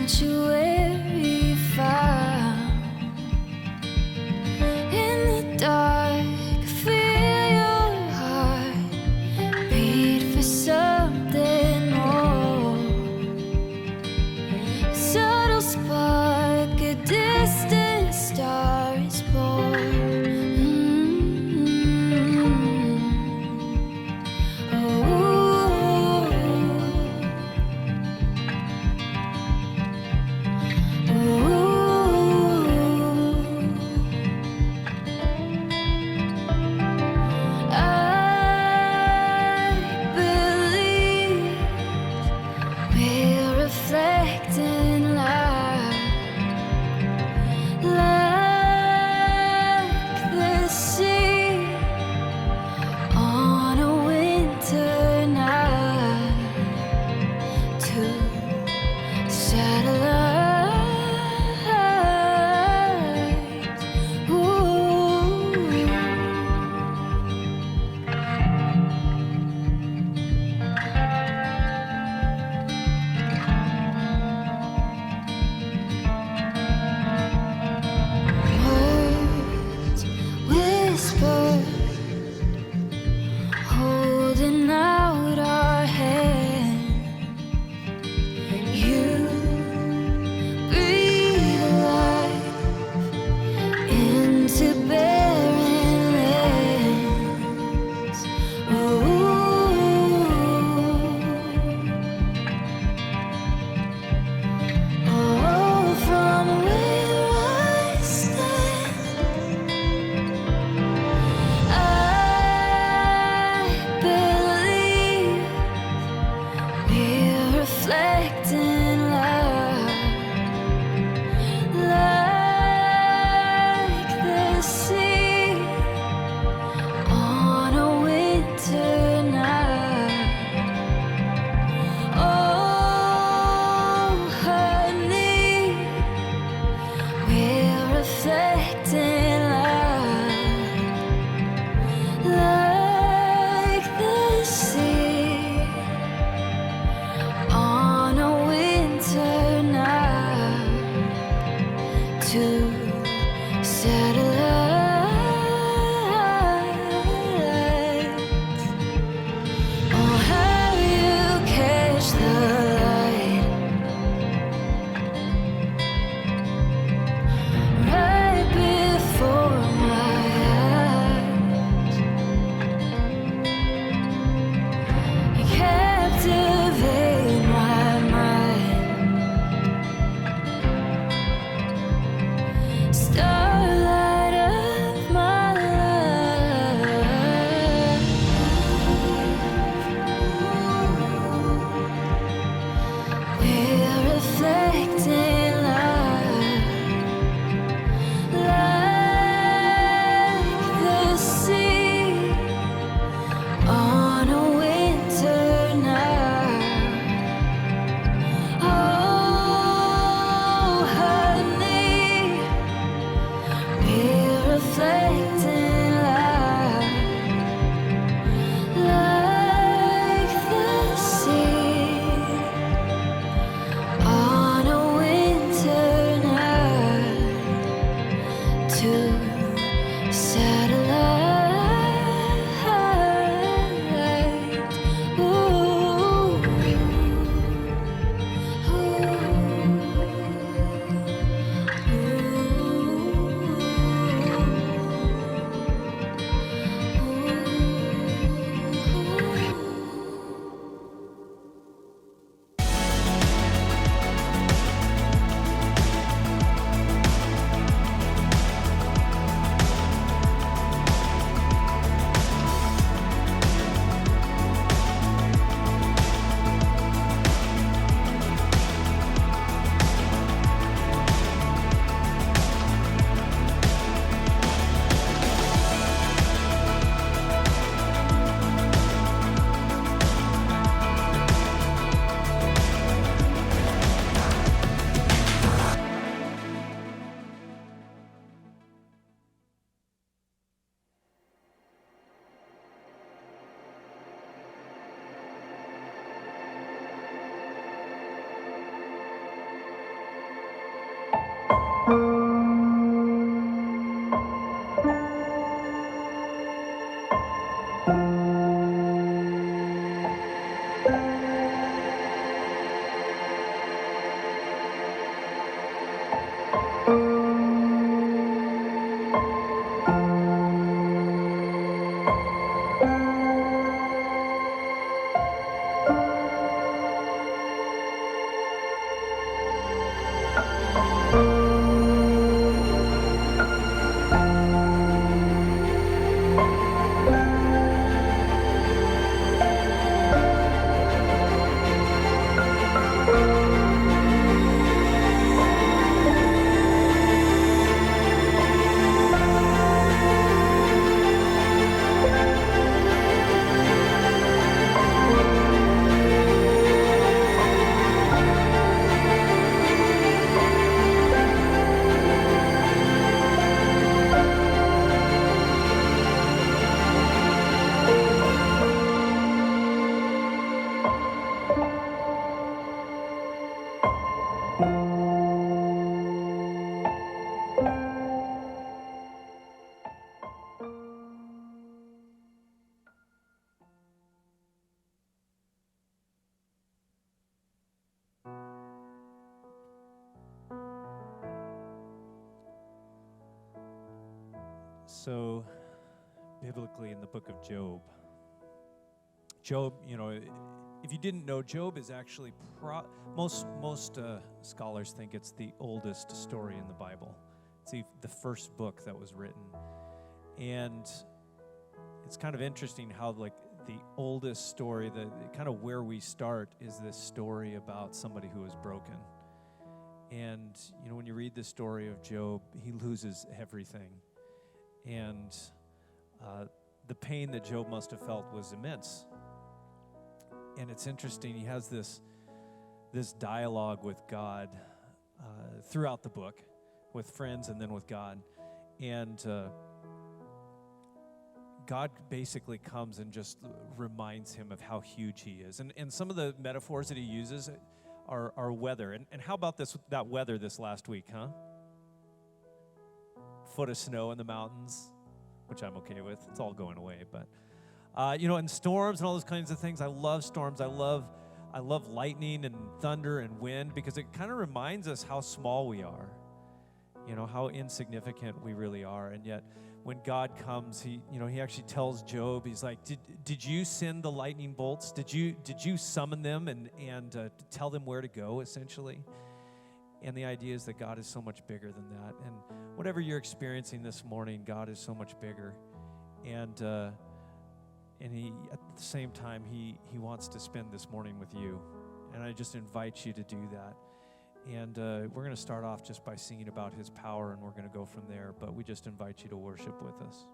sanctuary found in the dark. Feel your heart beat for something more. A subtle spark, a distant star is born. So, biblically in the book of Job, if you didn't know, Job is actually most scholars think it's the oldest story in the Bible. It's the first book that was written, and it's kind of interesting how like the oldest story, the kind of where we start is this story about somebody who is broken. And when you read the story of Job, he loses everything, and the pain that Job must have felt was immense. And it's interesting, he has this dialogue with God throughout the book, with friends and then with God. And God basically comes and just reminds him of how huge he is. And some of the metaphors that he uses are weather. And how about that weather this last week, huh? Foot of snow in the mountains, which I'm okay with. It's all going away, but and storms and all those kinds of things. I love storms. I love lightning and thunder and wind, because it kind of reminds us how small we are, how insignificant we really are. And yet when God comes, he actually tells Job, he's like, did you send the lightning bolts? Did you summon them and tell them where to go, essentially? And the idea is that God is so much bigger than that. And whatever you're experiencing this morning, God is so much bigger. And he, at the same time, he wants to spend this morning with you. And I just invite you to do that. And we're going to start off just by singing about his power, and we're going to go from there. But we just invite you to worship with us.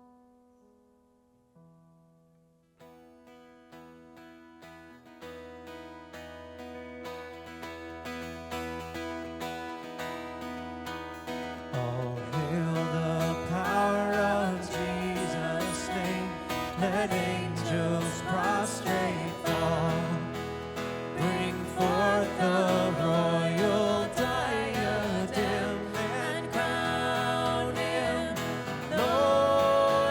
Oh, hail the power of Jesus' name. Let angels prostrate fall. Bring forth the royal diadem and crown him Lord.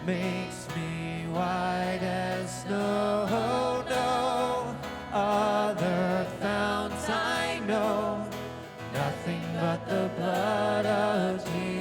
makes me white as snow. No other fount I know, nothing but the blood of Jesus.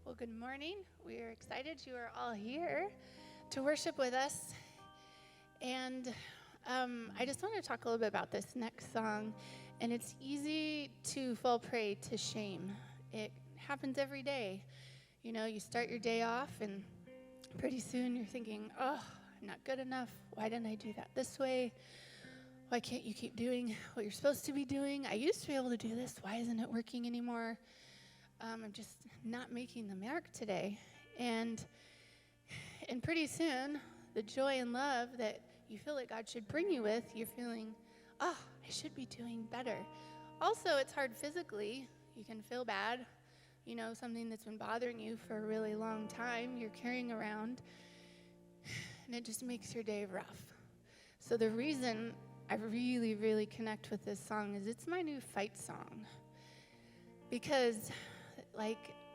Well, good morning. We are excited you are all here to worship with us. And I just want to talk a little bit about this next song. And it's easy to fall prey to shame. It happens every day. You know, you start your day off and pretty soon you're thinking, oh, I'm not good enough. Why didn't I do that this way? Why can't you keep doing what you're supposed to be doing? I used to be able to do this. Why isn't it working anymore? I'm just not making the mark today. And pretty soon, the joy and love that you feel like God should bring you with, you're feeling, oh, I should be doing better. Also, it's hard physically. You can feel bad. You know, something that's been bothering you for a really long time, you're carrying around, and it just makes your day rough. So the reason I really, really connect with this song is it's my new fight song. Because,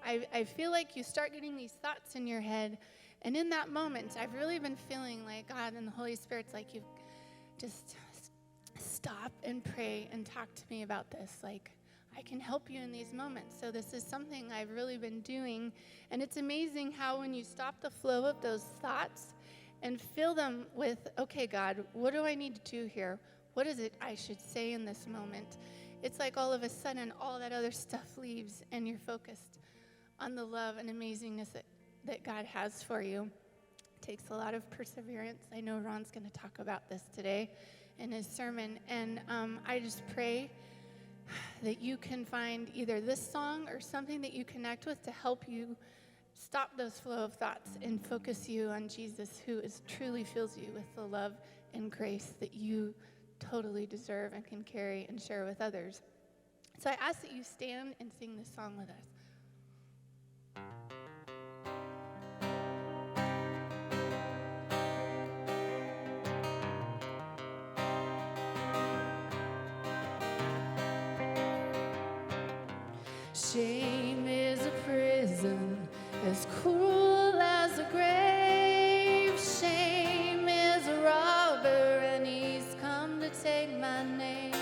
I feel like you start getting these thoughts in your head, and in that moment, I've really been feeling like God and the Holy Spirit's like, you just stop and pray and talk to me about this. Like, I can help you in these moments. So this is something I've really been doing, and it's amazing how when you stop the flow of those thoughts and fill them with, okay, God, what do I need to do here? What is it I should say in this moment? It's like all of a sudden all that other stuff leaves and you're focused on the love and amazingness that God has for you. It takes a lot of perseverance. I know Ron's going to talk about this today in his sermon. And I just pray that you can find either this song or something that you connect with to help you stop those flow of thoughts and focus you on Jesus, who truly fills you with the love and grace that you totally deserve and can carry and share with others. So I ask that you stand and sing this song with us. Shame is a prison as cruel as a grave. Shame is a robber and he's come to take my name.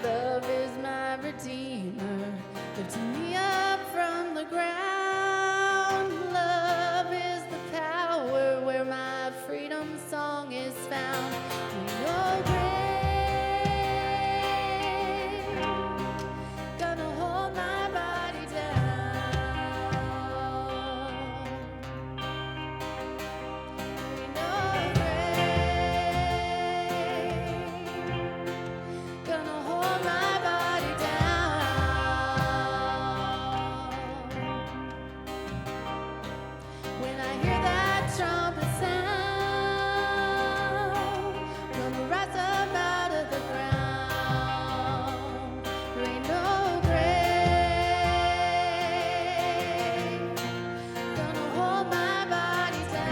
Love is my redeemer, lifting me up from the ground. Love is the power where my freedom song is found. In your grave, gonna hold my body down. In your grave, gonna hold my body down. When I hear that trumpet sound, gonna rise up out of the ground. There ain't no grave gonna hold my body down.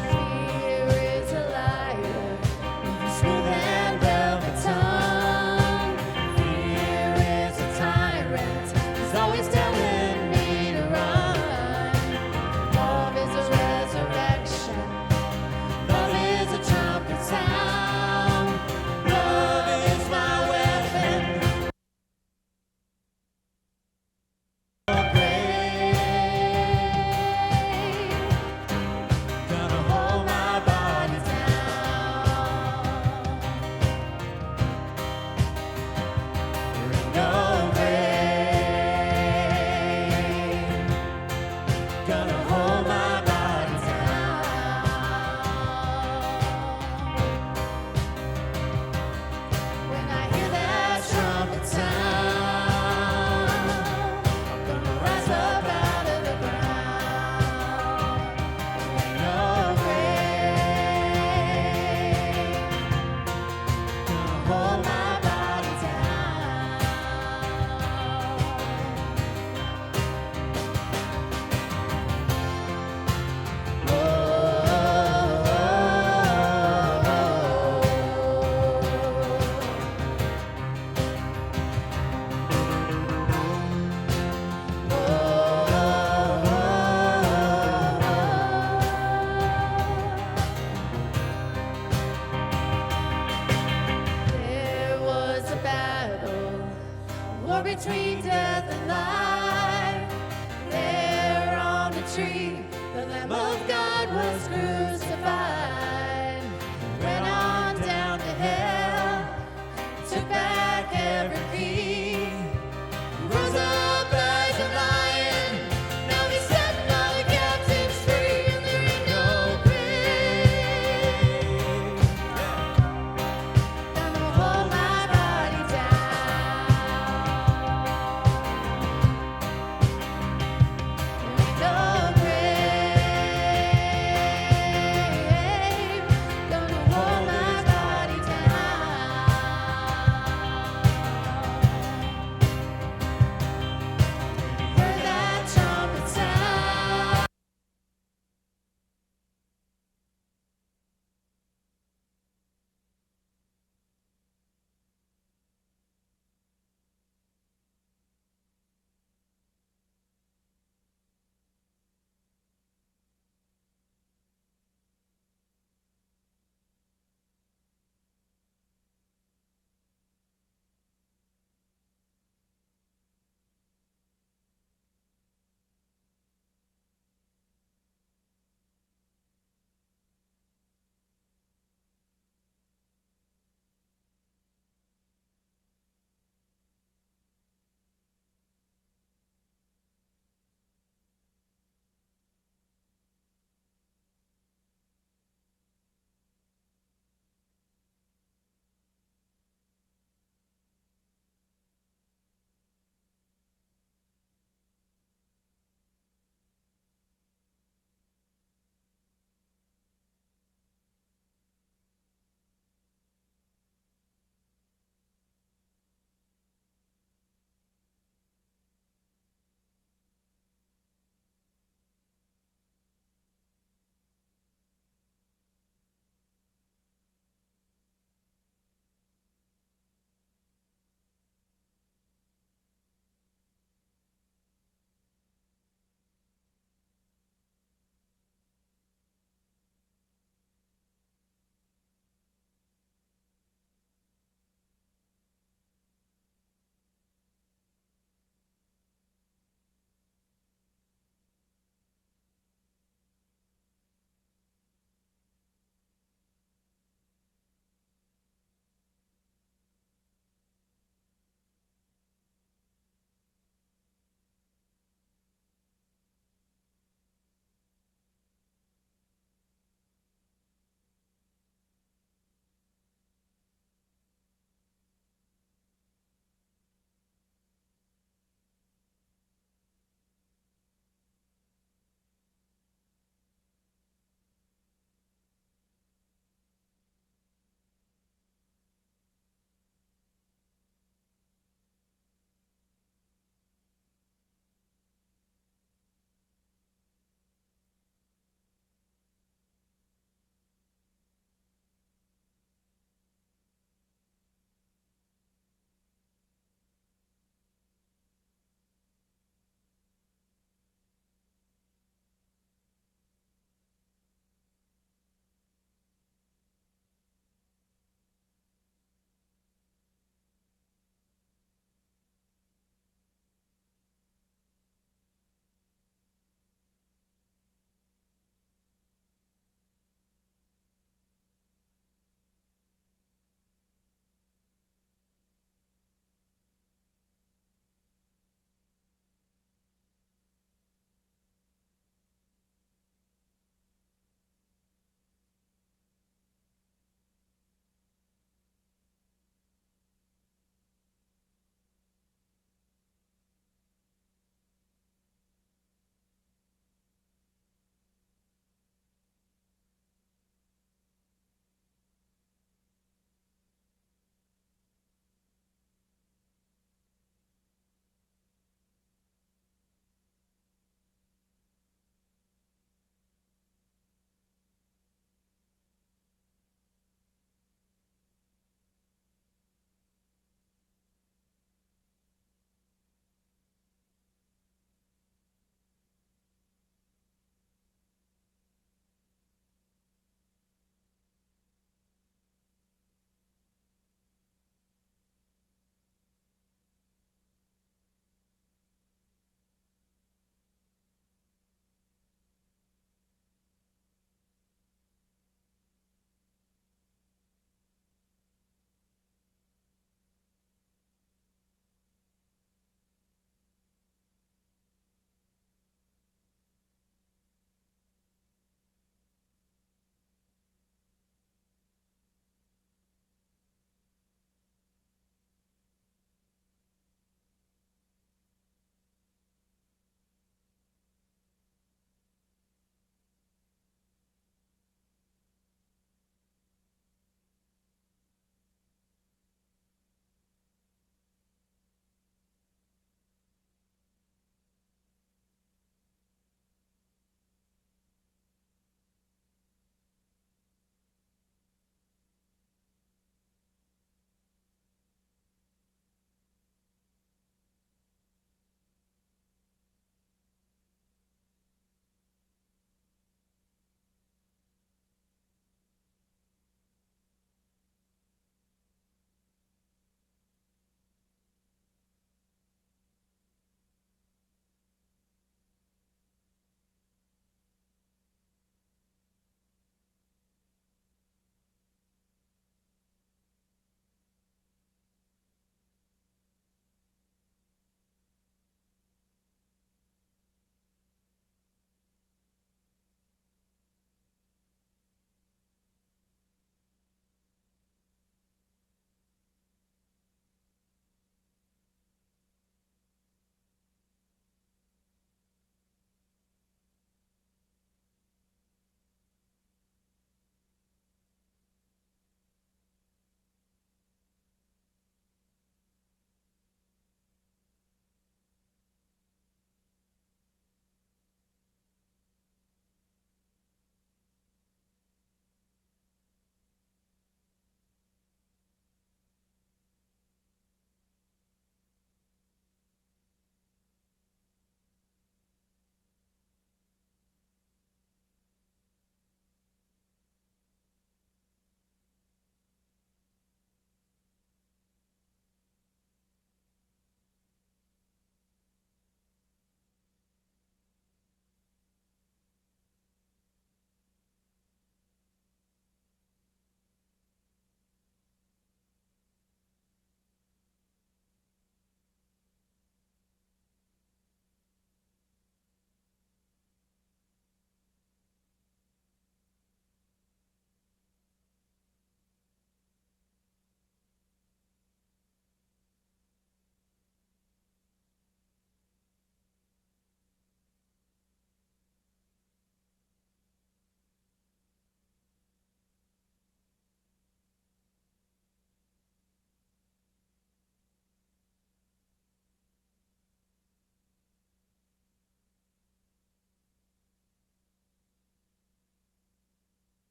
Fear is a liar with a smooth and velvet tongue. Fear is a tyrant, he's always telling me to run. Love is a resurrection, love is a trumpet sound. Love is my weapon. Gonna hold my body down. No grave gonna hold my body down. When I hear that trumpet sound, I'm gonna rise up out of the ground. No grave gonna hold my body down. There was a battle, war between death and life. There on the tree, the Lamb of God was crucified. Went on down to hell, took back every key. Rose up as a lion, now he's setting all the captives free. And there ain't no grave gonna hold my body down. There ain't no grave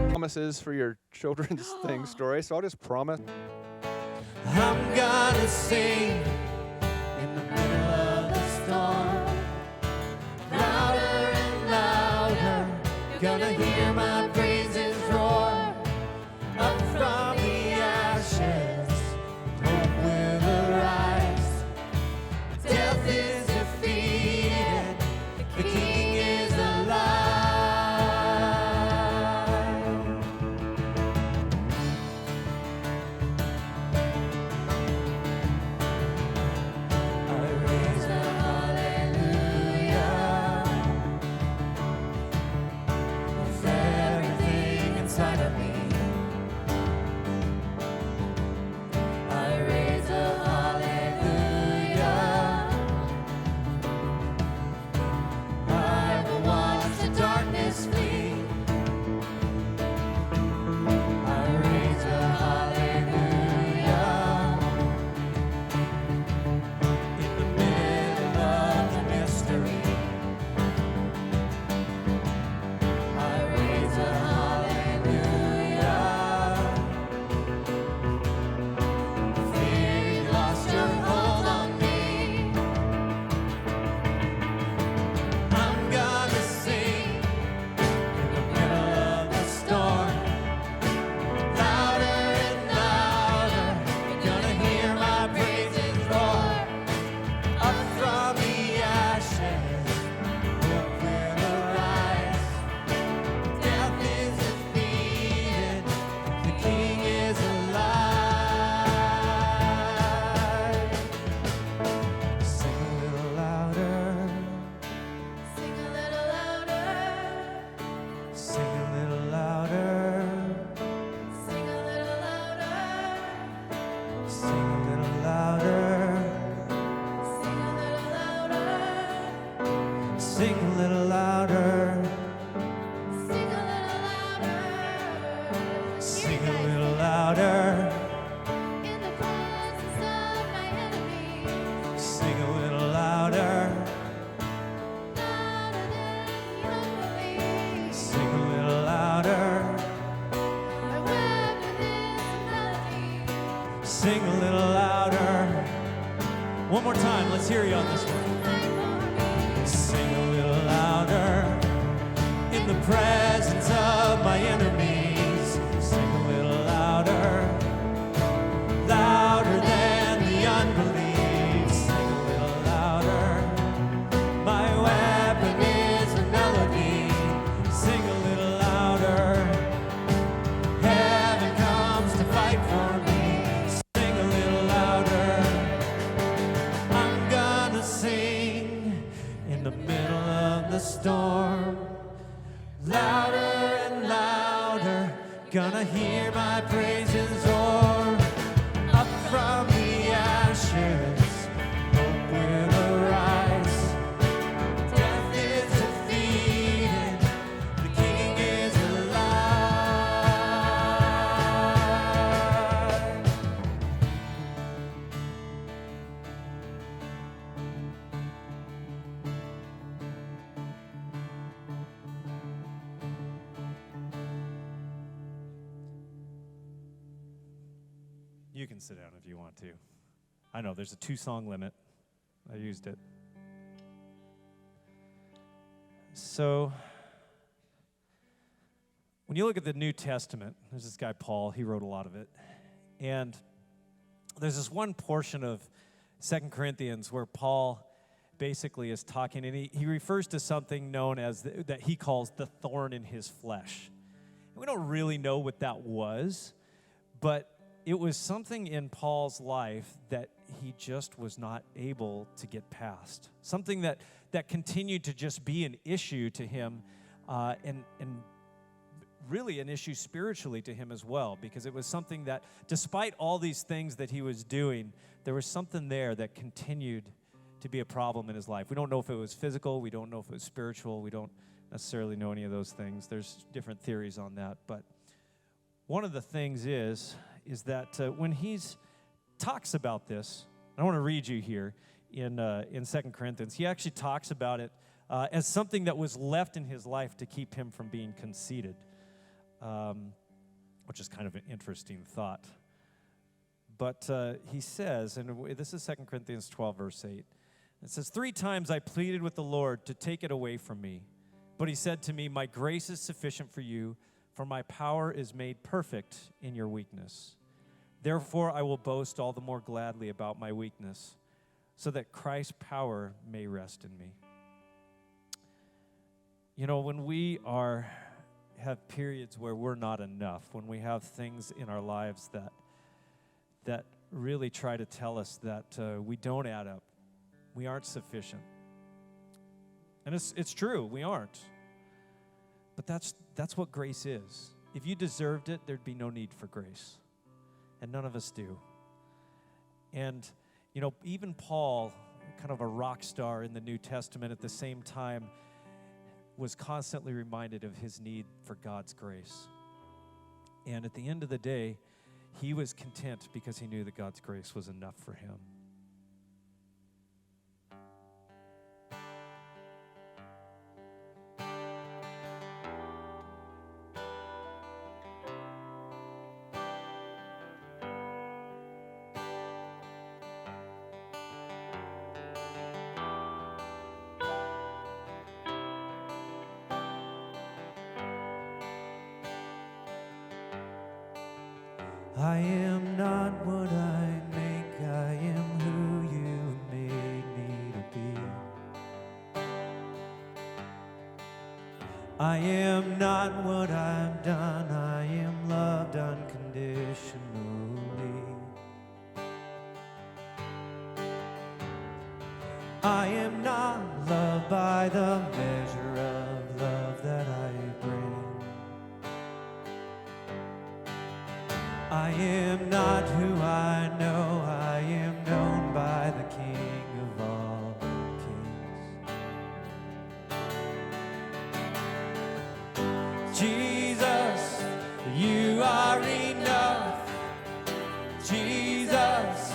Promises for your children's thing story, so I'll just promise. I'm gonna sing in the middle of the storm. Louder and louder, gonna hear my praises roar. Up from the ashes, hope will arise. Death is defeated, the King is alive. I raise a hallelujah with everything inside of me. I raise a hallelujah. I will watch the darkness flee. I raise a hallelujah in the middle of the mystery. I raise a hallelujah. Fear you lost your hold on me. I'm gonna sing in the middle of the storm. Louder and louder, you're gonna hear my praises roar. Up from the ashes, hope will arise. Death is defeated, the King is alive. Sing a little louder, Sing a little louder. sing a little louder, Sing a little louder. sing a little louder, Sing a little louder. sing a little louder, Sing a little louder. sing Here, a guys. little louder, In the presence of my enemies, sing a little louder, louder than the unbelief. sing a little louder, My weapon is a melody. sing a little louder. One more time, let's hear you on this one. Sing a little louder in the presence of my enemies. Sing a little louder, louder than the unbelief. Sing a little louder. My weapon is a melody. Sing a little louder. Heaven comes to fight for me. Sing a little louder. I'm gonna sing in the middle of the storm. Louder and louder, gonna hear my praises roar. Up from the ashes, hope will arise. Death is defeated, the King is alive. You can sit down if you want to. I know there's a 2-song limit. I used it. So, when you look at the New Testament, there's this guy Paul, he wrote a lot of it. And there's this one portion of 2 Corinthians where Paul basically is talking, and he refers to something known as, that he calls the thorn in his flesh. And we don't really know what that was, but it was something in Paul's life that he just was not able to get past. Something that continued to just be an issue to him, and really an issue spiritually to him as well, because it was something that, despite all these things that he was doing, there was something there that continued to be a problem in his life. We don't know if it was physical, we don't know if it was spiritual, we don't necessarily know any of those things. There's different theories on that, but one of the things is that when he talks about this, I want to read you here. in 2 Corinthians. He actually talks about it as something that was left in his life to keep him from being conceited, which is kind of an interesting thought. But he says, and this is 2 Corinthians 12, verse 8. It says, 3 times I pleaded with the Lord to take it away from me. But he said to me, my grace is sufficient for you, for my power is made perfect in your weakness. Therefore I will boast all the more gladly about my weakness, so that Christ's power may rest in me. You know, when we have periods where we're not enough, when we have things in our lives that really try to tell us that we don't add up, we aren't sufficient. And it's true, we aren't. But that's what grace is. If you deserved it, there'd be no need for grace. And none of us do. And, you know, even Paul, kind of a rock star in the New Testament at the same time, was constantly reminded of his need for God's grace. And at the end of the day, he was content because he knew that God's grace was enough for him. I am not what I make, I am who you made me to be. I am not what I've done, I am loved unconditionally. I am not loved by the measure of love that I bring. I am not who I know, I am known by the King of all kings. Jesus, you are enough. Jesus,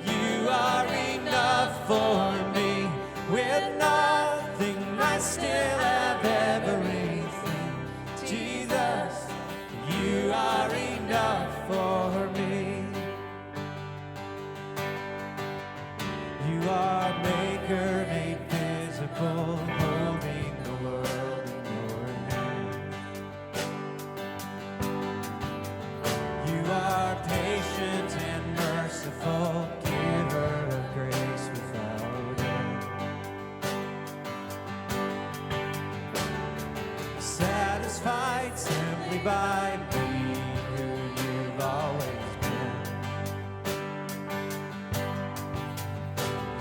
you are enough for me. With nothing, I still have everything. Jesus, you are enough for me. You are maker made visible, holding the world in your hand. You are patient and merciful, giver of grace without end. Satisfied simply by being who you've always been.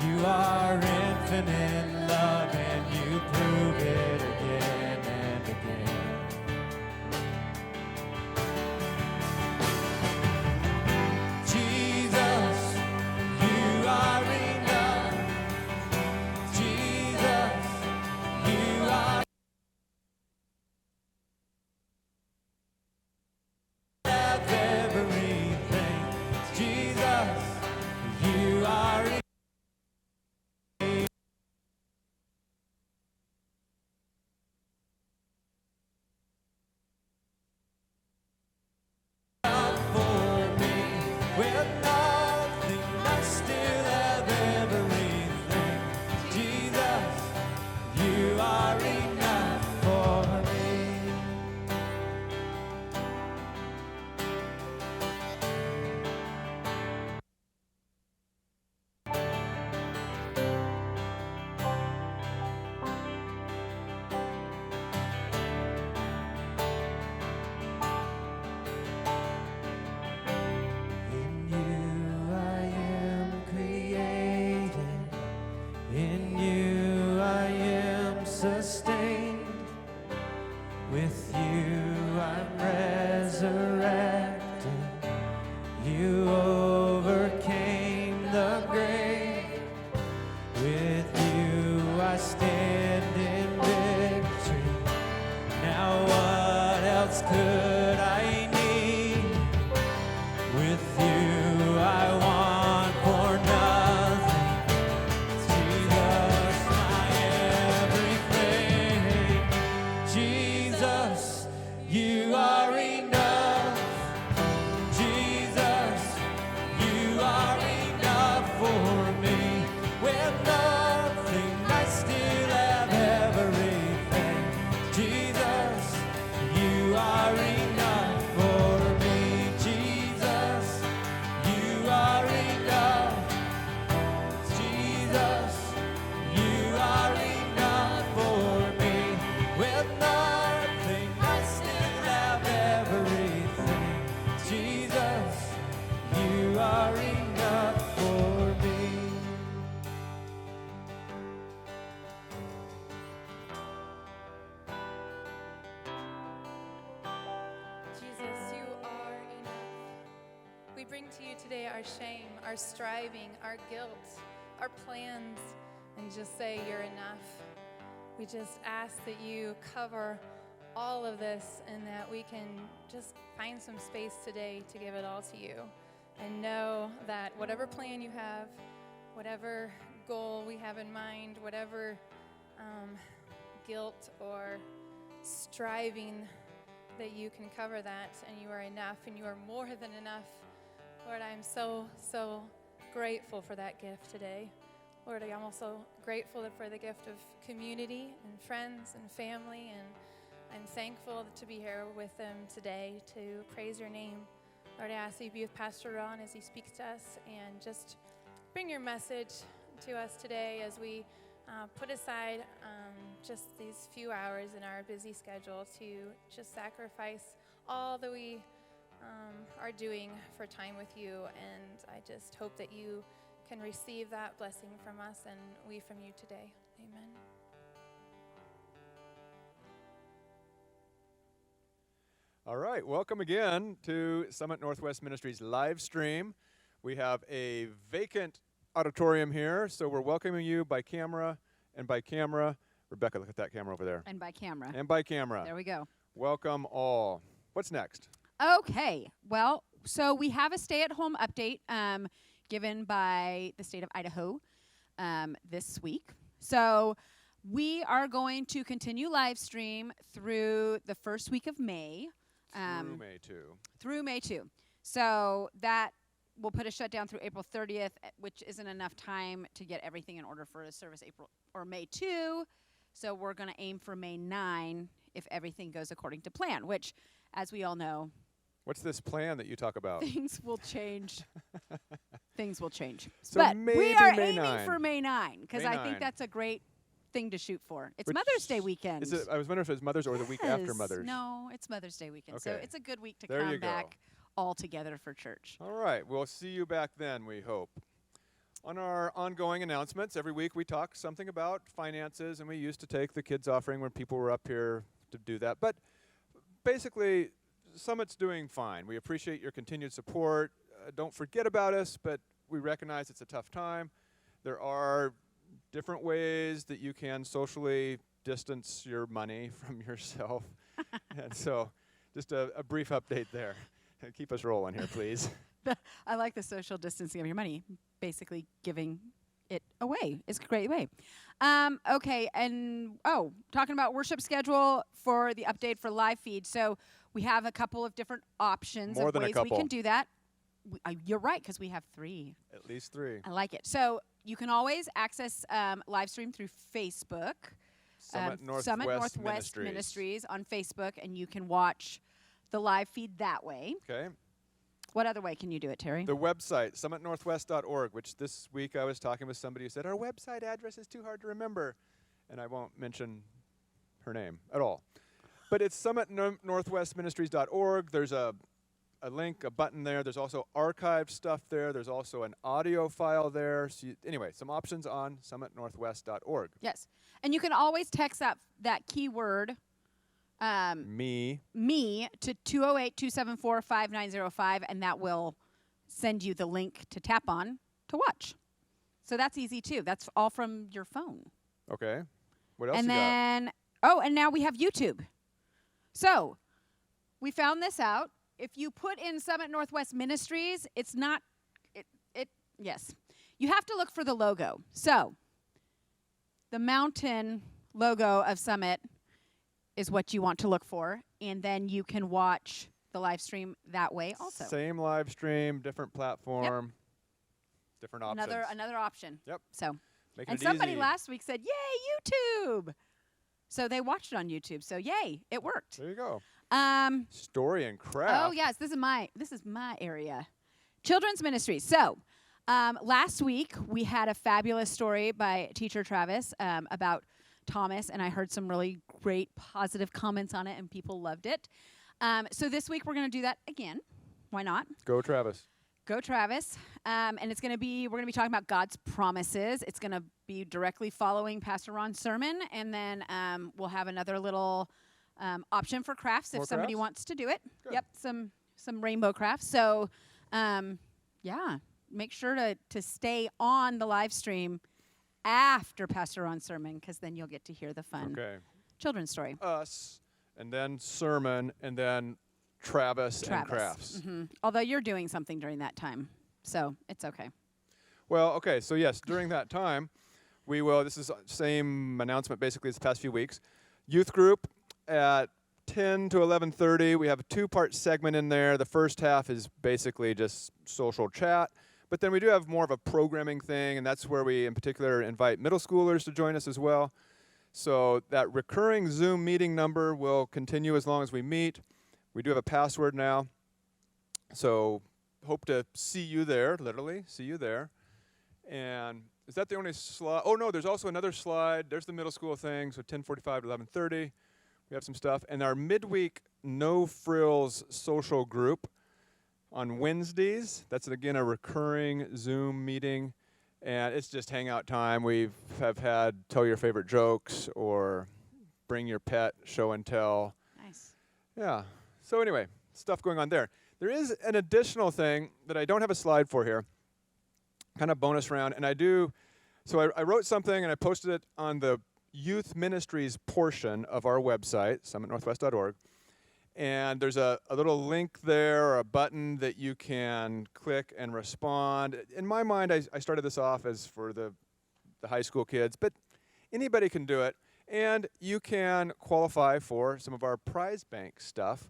You are infinite love and you prove it again and again. Jesus, you are enough. Jesus, you are have everything. Jesus, you are enough. bring to you today our shame, our striving, our guilt, our plans, and just say you're enough. We just ask that you cover all of this and that we can just find some space today to give it all to you and know that whatever plan you have, whatever goal we have in mind, whatever guilt or striving, that you can cover that and you are enough and you are more than enough. Lord, I'm so, so grateful for that gift today. Lord, I'm also grateful for the gift of community and friends and family, and I'm thankful to be here with them today to praise your name. Lord, I ask that you be with Pastor Ron as he speaks to us and just bring your message to us today as we put aside just these few hours in our busy schedule to just sacrifice all that we are doing for time with you. And I just hope that you can receive that blessing from us and we from you today. Amen. All right, welcome again to Summit Northwest Ministries live stream. We have a vacant auditorium here, so we're welcoming you by camera and by camera. Rebecca, look at that camera over there. And by camera. And by camera. There we go. Welcome all. What's next? Okay. Well, so we have a stay-at-home update given by the state of Idaho this week. So we are going to continue live stream through the first week of May. Through May 2. Through May 2. So that will put a shutdown through April 30th, which isn't enough time to get everything in order for a service April or May 2. So we're going to aim for May 9 if everything goes according to plan, which, as we all know, What's this plan that you talk about? things will change. Things will change. So but maybe we are May aiming 9. for May 9 because May I 9. think that's a great thing to shoot for. It's Which Mother's Day weekend. Is it? I was wondering if it was Mother's or the week after Yes. Mother's. No, it's Mother's Day weekend. So Okay. it's a good week to There you come go. back all together for church. All right, we'll see you back then, we hope. On our ongoing announcements, every week we talk something about finances, and we used to take the kids' offering when people were up here to do that. But basically, Summit's doing fine. We appreciate your continued support. Don't forget about us, but we recognize it's a tough time. There are different ways that you can socially distance your money from yourself. And so just a brief update there. Keep us rolling here, please. I like the social distancing of your money. Basically giving it away is a great way. Okay, and talking about worship schedule for the update for live feed. So we have a couple of different options More of than a ways we couple. can do that. You're right, because we have 3. At least 3. I like it. So you can always access live stream through Facebook. Summit Northwest Ministries on Facebook, and you can watch the live feed that way. Okay. What other way can you do it, Terry? The website, summitnorthwest.org, which this week I was talking with somebody who said, our website address is too hard to remember. And I won't mention her name at all. But it's summitnorthwestministries.org. There's a link, a button there. There's also archived stuff there. There's also an audio file there. So anyway, some options on summitnorthwest.org. Yes. And you can always text that keyword Me. to 208-274-5905, and that will send you the link to tap on to watch. So that's easy, too. That's all from your phone. Okay. What else And you got? then, and now we have YouTube. So we found this out. If you put in Summit Northwest Ministries, it's not, yes. You have to look for the logo. So the mountain logo of Summit is what you want to look for, and then you can watch the live stream that way also. Same live stream, different platform, different options. Another option. Yep. So, Making and it somebody easy. last week said, "Yay, YouTube!" So they watched it on YouTube. So yay, it worked. There you go. Um, Story and craft. Oh yes, this is my area, children's ministry. So last week we had a fabulous story by Teacher Travis about Thomas, and I heard some really great positive comments on it, and people loved it. So this week we're going to do that again. Why not? Go, Travis. Go, Travis. And we're going to be talking about God's promises. It's going to be directly following Pastor Ron's sermon, and then we'll have another little option for crafts More if somebody crafts? wants to do it. Good. Yep, some rainbow crafts. So Yeah, make sure to stay on the live stream after Pastor Ron's sermon, because then you'll get to hear the fun Okay. children's story. Us, and then sermon, and then Travis. And crafts. Although you're doing something during that time, so it's okay. Well, okay, so yes, during that time, we will, this is the same announcement basically as the past few weeks. Youth group at 10 to 11:30. We have a 2-part segment in there. The first half is basically just social chat, but then we do have more of a programming thing, and that's where we in particular invite middle schoolers to join us as well. So that recurring Zoom meeting number will continue as long as we meet. We do have a password now, so hope to see you there, literally, see you there. And is that the only slide? Oh, no, there's also another slide. There's the middle school thing, so 10:45 to 11:30. We have some stuff. And our midweek No Frills social group on Wednesdays. That's, again, a recurring Zoom meeting. And it's just hangout time. We have had tell your favorite jokes or bring your pet, show and tell. Nice. Yeah. So anyway, stuff going on there. There is an additional thing that I don't have a slide for here, kind of bonus round. And I do, so I wrote something and I posted it on the youth ministries portion of our website, summitnorthwest.org. And there's a little link there or a button that you can click and respond. In my mind, I started this off as for the high school kids, but anybody can do it. And you can qualify for some of our prize bank stuff.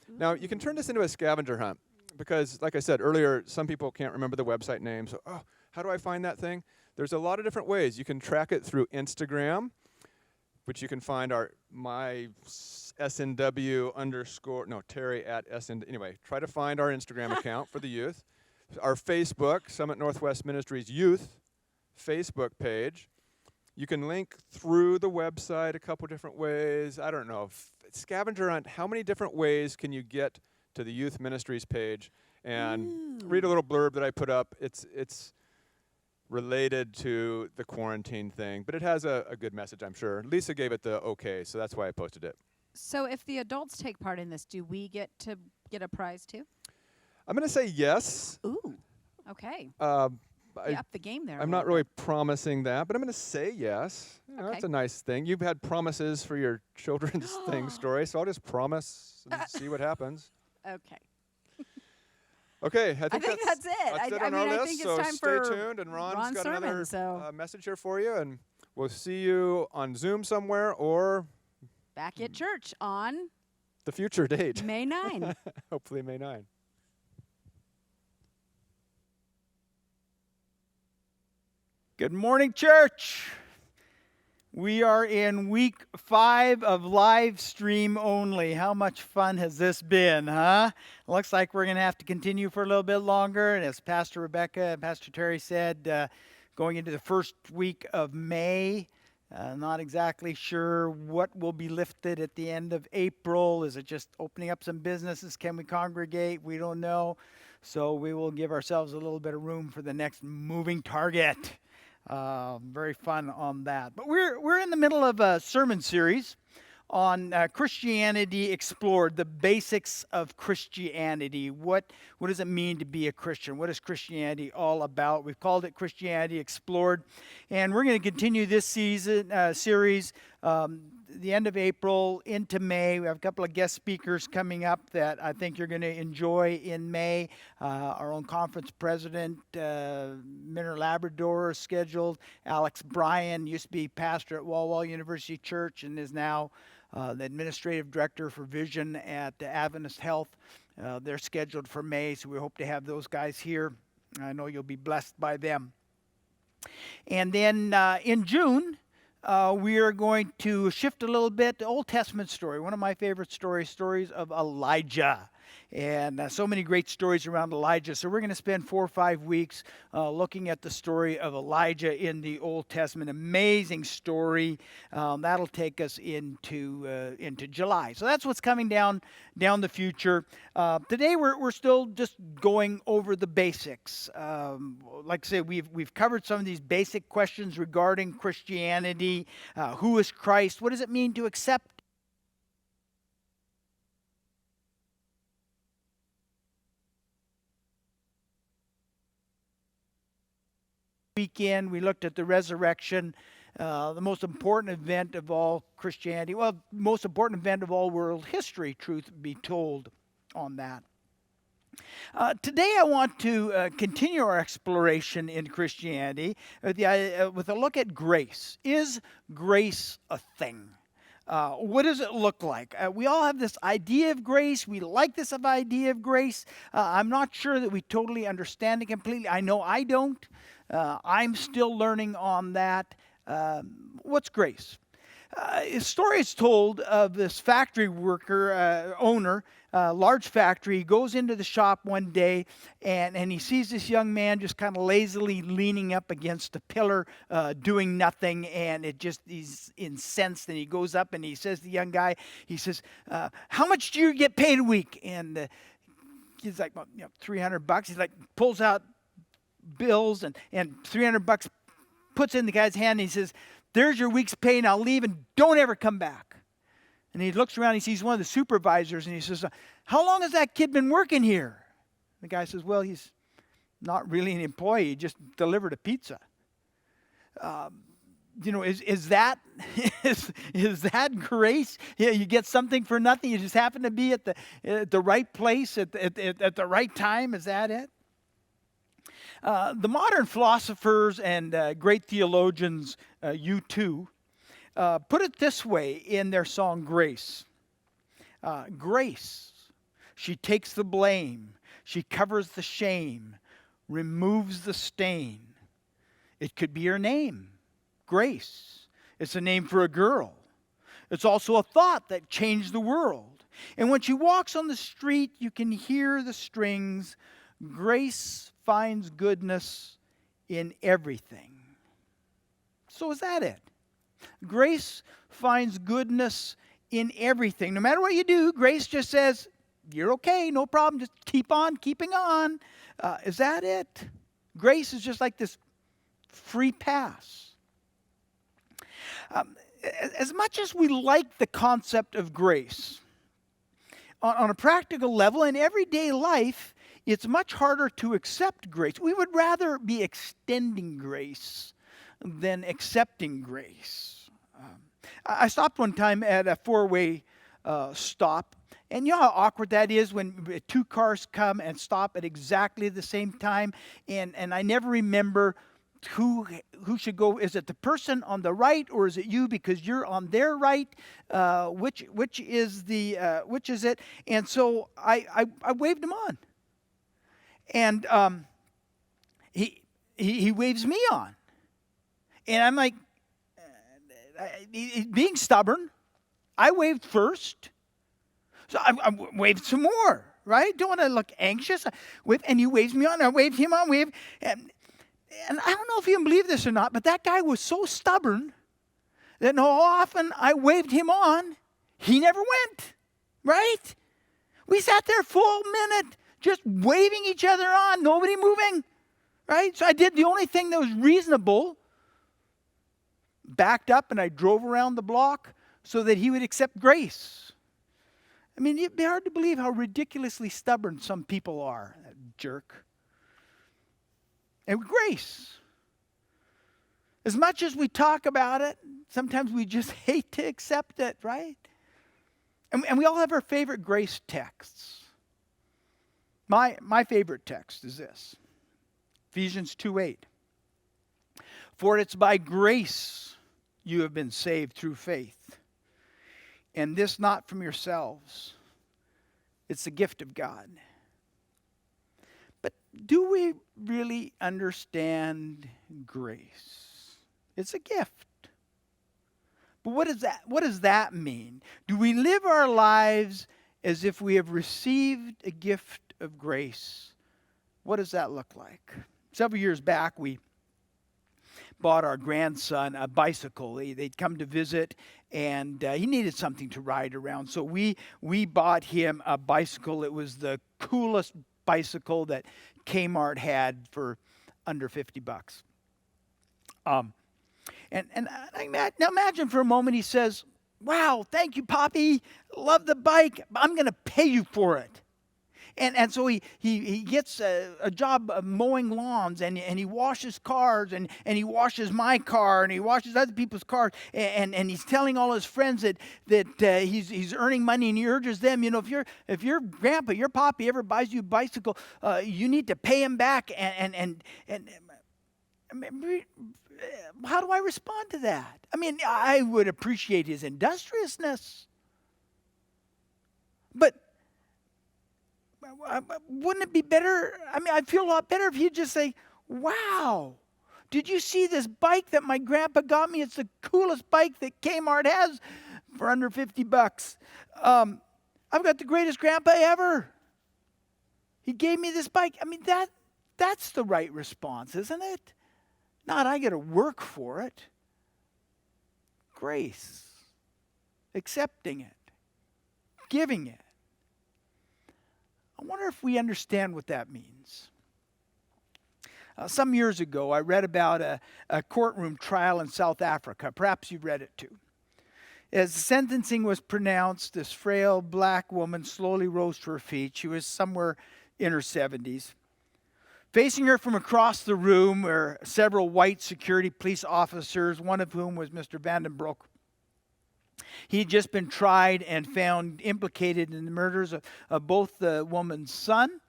Now, you can turn this into a scavenger hunt because, like I said earlier, some people can't remember the website name. So, oh, how do I find that thing? There's a lot of different ways. You can track it through Instagram, which you can find my SNW _ no, Terry at SN. Anyway, try to find our Instagram account for the youth. Our Facebook, Summit Northwest Ministries Youth Facebook page. You can link through the website a couple different ways. I don't know. Scavenger hunt, how many different ways can you get to the youth ministries page? And read a little blurb that I put up. It's related to the quarantine thing, but it has a good message, I'm sure. Lisa gave it the okay, so that's why I posted it. So if the adults take part in this, do we get to get a prize too? I'm going to say yes. Ooh, okay. I, Up the game there. I'm not really promising that, but I'm going to say yes. You know, Okay. That's a nice thing. You've had promises for your children's thing story, so I'll just promise and see what happens. Okay. Okay, I think that's it. That's it I on mean, our I list, think it's so time stay for tuned, and Ron's Ron's got sermon, another so message here for you, and we'll see you on Zoom somewhere or back at church on the future date. May 9. Hopefully May 9. Good morning, church. We are in week 5 of live stream only. How much fun has this been, huh? Looks like we're going to have to continue for a little bit longer. And as Pastor Rebecca and Pastor Terry said, going into the first week of May, not exactly sure what will be lifted at the end of April. Is it just opening up some businesses? Can we congregate? We don't know. So we will give ourselves a little bit of room for the next moving target. Very fun on that. But we're in the middle of a sermon series on Christianity Explored, the basics of Christianity. What does it mean to be a Christian? What is Christianity all about? We've called it Christianity Explored, and we're going to continue this series the end of April into May. We have a couple of guest speakers coming up that I think you're going to enjoy in May. Our own conference president, Minter Labrador, is scheduled. Alex Bryan used to be pastor at Walla Walla University Church and is now the administrative director for Vision at Adventist Health. They're scheduled for May, so we hope to have those guys here. I know you'll be blessed by them. And then in June, we are going to shift a little bit to Old Testament story. One of my favorite stories of Elijah. And so many great stories around Elijah. So we're going to spend 4 or 5 weeks looking at the story of Elijah in the Old Testament. Amazing story. That'll take us into July. So that's what's coming down the future. Today we're still just going over the basics. Like I say, we've covered some of these basic questions regarding Christianity. Who is Christ? What does it mean to accept weekend, we looked at the resurrection, the most important event of all Christianity. Well, most important event of all world history, truth be told on that. Today I want to continue our exploration in Christianity with a look at grace. Is grace a thing? What does it look like? We all have this idea of grace. We like this idea of grace. I'm not sure that we totally understand it completely. I know I don't. I'm still learning on that. What's grace? A story is told of this factory worker, owner, large factory. He goes into the shop one day and he sees this young man just kind of lazily leaning up against a pillar, doing nothing, and he's incensed, and he goes up and he says to the young guy, he says, how much do you get paid a week? And he's like, well, $300. He's like, pulls out bills and $300 puts it in the guy's hand, and he says, there's your week's pay, now leave and don't ever come back. And he looks around, he sees one of the supervisors, and he says, how long has that kid been working here? The guy says, well, he's not really an employee, he just delivered a pizza. Is that is that grace? Yeah, you get something for nothing, you just happen to be at the right place at the right time. Is that it? The modern philosophers and great theologians, U2, put it this way in their song Grace. Grace, she takes the blame, she covers the shame, removes the stain. It could be her name, Grace. It's a name for a girl. It's also a thought that changed the world. And when she walks on the street, you can hear the strings. Grace finds goodness in everything. So is that it? Grace finds goodness in everything. No matter what you do, grace just says, you're okay, no problem, just keep on keeping on. Is that it? Grace is just like this free pass. As much as we like the concept of grace, on a practical level in everyday life, it's much harder to accept grace. We would rather be extending grace than accepting grace. I stopped one time at a four-way stop, and you know how awkward that is when two cars come and stop at exactly the same time, and I never remember who should go. Is it the person on the right, or is it you because you're on their right? Which is it? And so I waved him on. And he waves me on. And I'm like, being stubborn, I waved first. So I waved some more, right? Don't want to look anxious. And he waves me on. I waved him on. And I don't know if you can believe this or not, but that guy was so stubborn that no often I waved him on, he never went, right? We sat there a full minute just waving each other on, nobody moving, right? So I did the only thing that was reasonable, backed up and I drove around the block so that he would accept grace. I mean, it'd be hard to believe how ridiculously stubborn some people are, that jerk. And grace. As much as we talk about it, sometimes we just hate to accept it, right? And we all have our favorite grace texts. My favorite text is this, Ephesians 2:8. For it's by grace you have been saved through faith, and this not from yourselves. It's the gift of God. But do we really understand grace? It's a gift. But what does that mean? Do we live our lives as if we have received a gift of grace? What does that look like? Several years back, we bought our grandson a bicycle. They'd come to visit, and he needed something to ride around. So we bought him a bicycle. It was the coolest bicycle that Kmart had for under $50. Now imagine for a moment he says, wow, thank you, Poppy. Love the bike. I'm going to pay you for it. And so he gets a job of mowing lawns, and he washes cars, and he washes my car, and he washes other people's cars, and he's telling all his friends that he's earning money, and he urges them, if your grandpa, your poppy ever buys you a bicycle, you need to pay him back. And how do I respond to that? I mean, I would appreciate his industriousness, but wouldn't it be better? I mean, I'd feel a lot better if he'd just say, wow, did you see this bike that my grandpa got me? It's the coolest bike that Kmart has for under $50. I've got the greatest grandpa ever. He gave me this bike. I mean, that's the right response, isn't it? Not I got to work for it. Grace. Accepting it. Giving it. I wonder if we understand what that means. Some years ago, I read about a courtroom trial in South Africa. Perhaps you've read it too. As sentencing was pronounced, this frail black woman slowly rose to her feet. She was somewhere in her 70s. Facing her from across the room were several white security police officers, one of whom was Mr. Vandenbroek. He had just been tried and found implicated in the murders of both the woman's son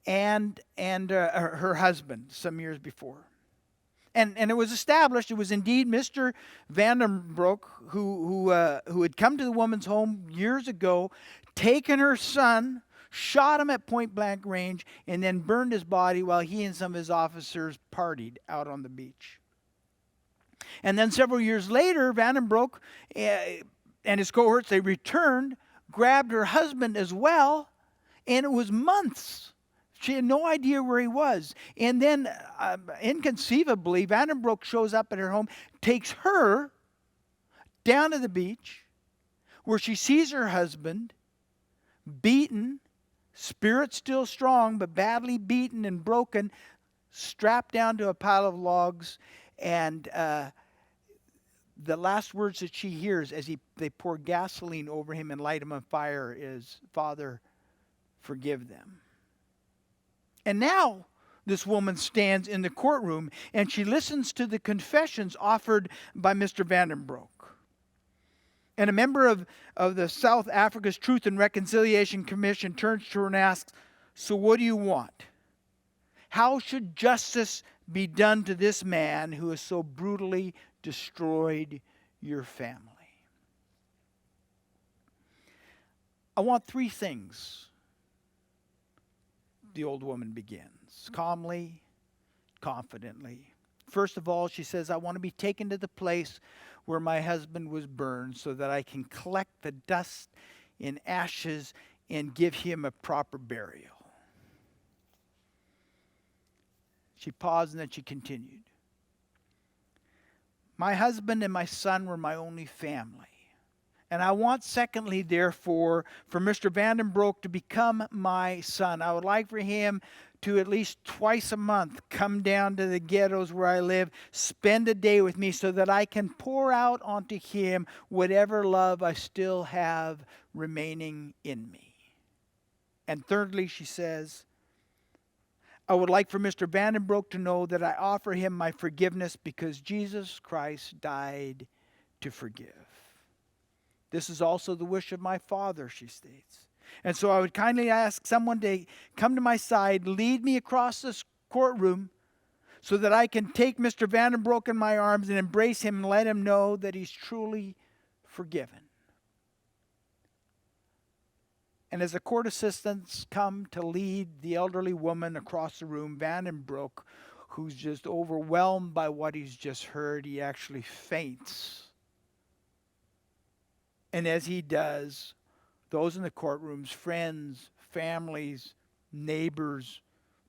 and her husband some years before. And it was established it was indeed Mr. Vandenbroek who had come to the woman's home years ago, taken her son, shot him at point-blank range, and then burned his body while he and some of his officers partied out on the beach. And then several years later, Vandenbroek and his cohorts, they returned, grabbed her husband as well, and it was months. She had no idea where he was. And then, inconceivably, Vandenbroek shows up at her home, takes her down to the beach, where she sees her husband beaten, spirit still strong, but badly beaten and broken, strapped down to a pile of logs. And the last words that she hears as they pour gasoline over him and light him on fire is, "Father, forgive them." And now this woman stands in the courtroom and she listens to the confessions offered by Mr. Vandenbroek. And a member of the South Africa's Truth and Reconciliation Commission turns to her and asks, "So what do you want? How should justice be done to this man who has so brutally destroyed your family?" I want three things. The old woman begins, calmly, confidently. First of all, she says, "I want to be taken to the place where my husband was burned so that I can collect the dust and ashes and give him a proper burial." She paused and then she continued. "My husband and my son were my only family. And I want, secondly, therefore, for Mr. Vandenbroek to become my son. I would like for him to at least twice a month come down to the ghettos where I live, spend a day with me so that I can pour out onto him whatever love I still have remaining in me. And thirdly," she says, "I would like for Mr. Vandenbroek to know that I offer him my forgiveness because Jesus Christ died to forgive. This is also the wish of my Father," she states. "And so I would kindly ask someone to come to my side, lead me across this courtroom so that I can take Mr. Vandenbroek in my arms and embrace him and let him know that he's truly forgiven." And as the court assistants come to lead the elderly woman across the room, Vandenbroek, who's just overwhelmed by what he's just heard, he actually faints. And as he does, those in the courtrooms, friends, families, neighbors,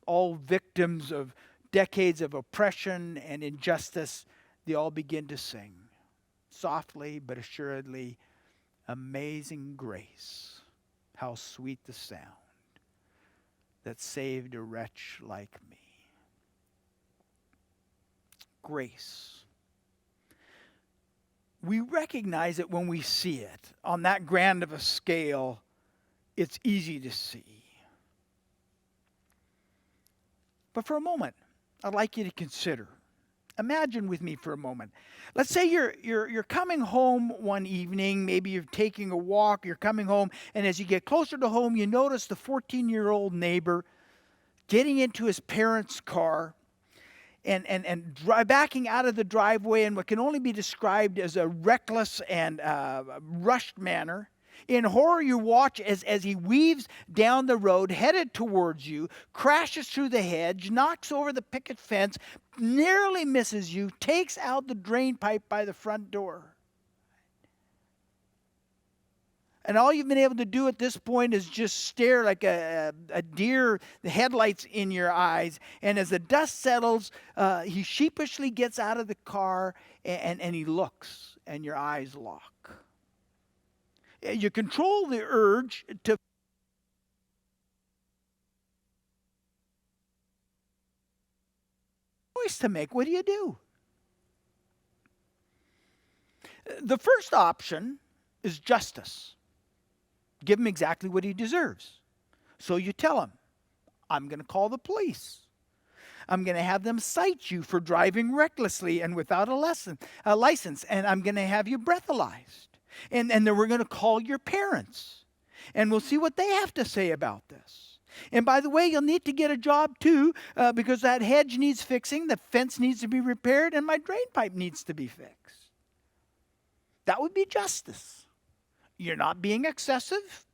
all victims of decades of oppression and injustice, they all begin to sing, softly but assuredly, "Amazing grace, how sweet the sound that saved a wretch like me." Grace. We recognize it when we see it. On that grand of a scale, it's easy to see. But for a moment, I'd like you to consider. Imagine with me for a moment. Let's say you're coming home one evening, maybe you're taking a walk, you're coming home, and as you get closer to home, you notice the 14-year-old neighbor getting into his parents' car and backing out of the driveway in what can only be described as a reckless and rushed manner. In horror, you watch as he weaves down the road, headed towards you, crashes through the hedge, knocks over the picket fence, nearly misses you, takes out the drain pipe by the front door. And all you've been able to do at this point is just stare like a deer, the headlights in your eyes. And as the dust settles, he sheepishly gets out of the car and he looks, and your eyes lock. You control the urge to choice to make. What do? The first option is justice. Give him exactly what he deserves. So you tell him, I'm going to call the police. I'm going to have them cite you for driving recklessly and without a license, and I'm going to have you breathalyzed. And then we're going to call your parents, and we'll see what they have to say about this. And by the way, you'll need to get a job too, because that hedge needs fixing, the fence needs to be repaired, and my drain pipe needs to be fixed. That would be justice. You're not being excessive.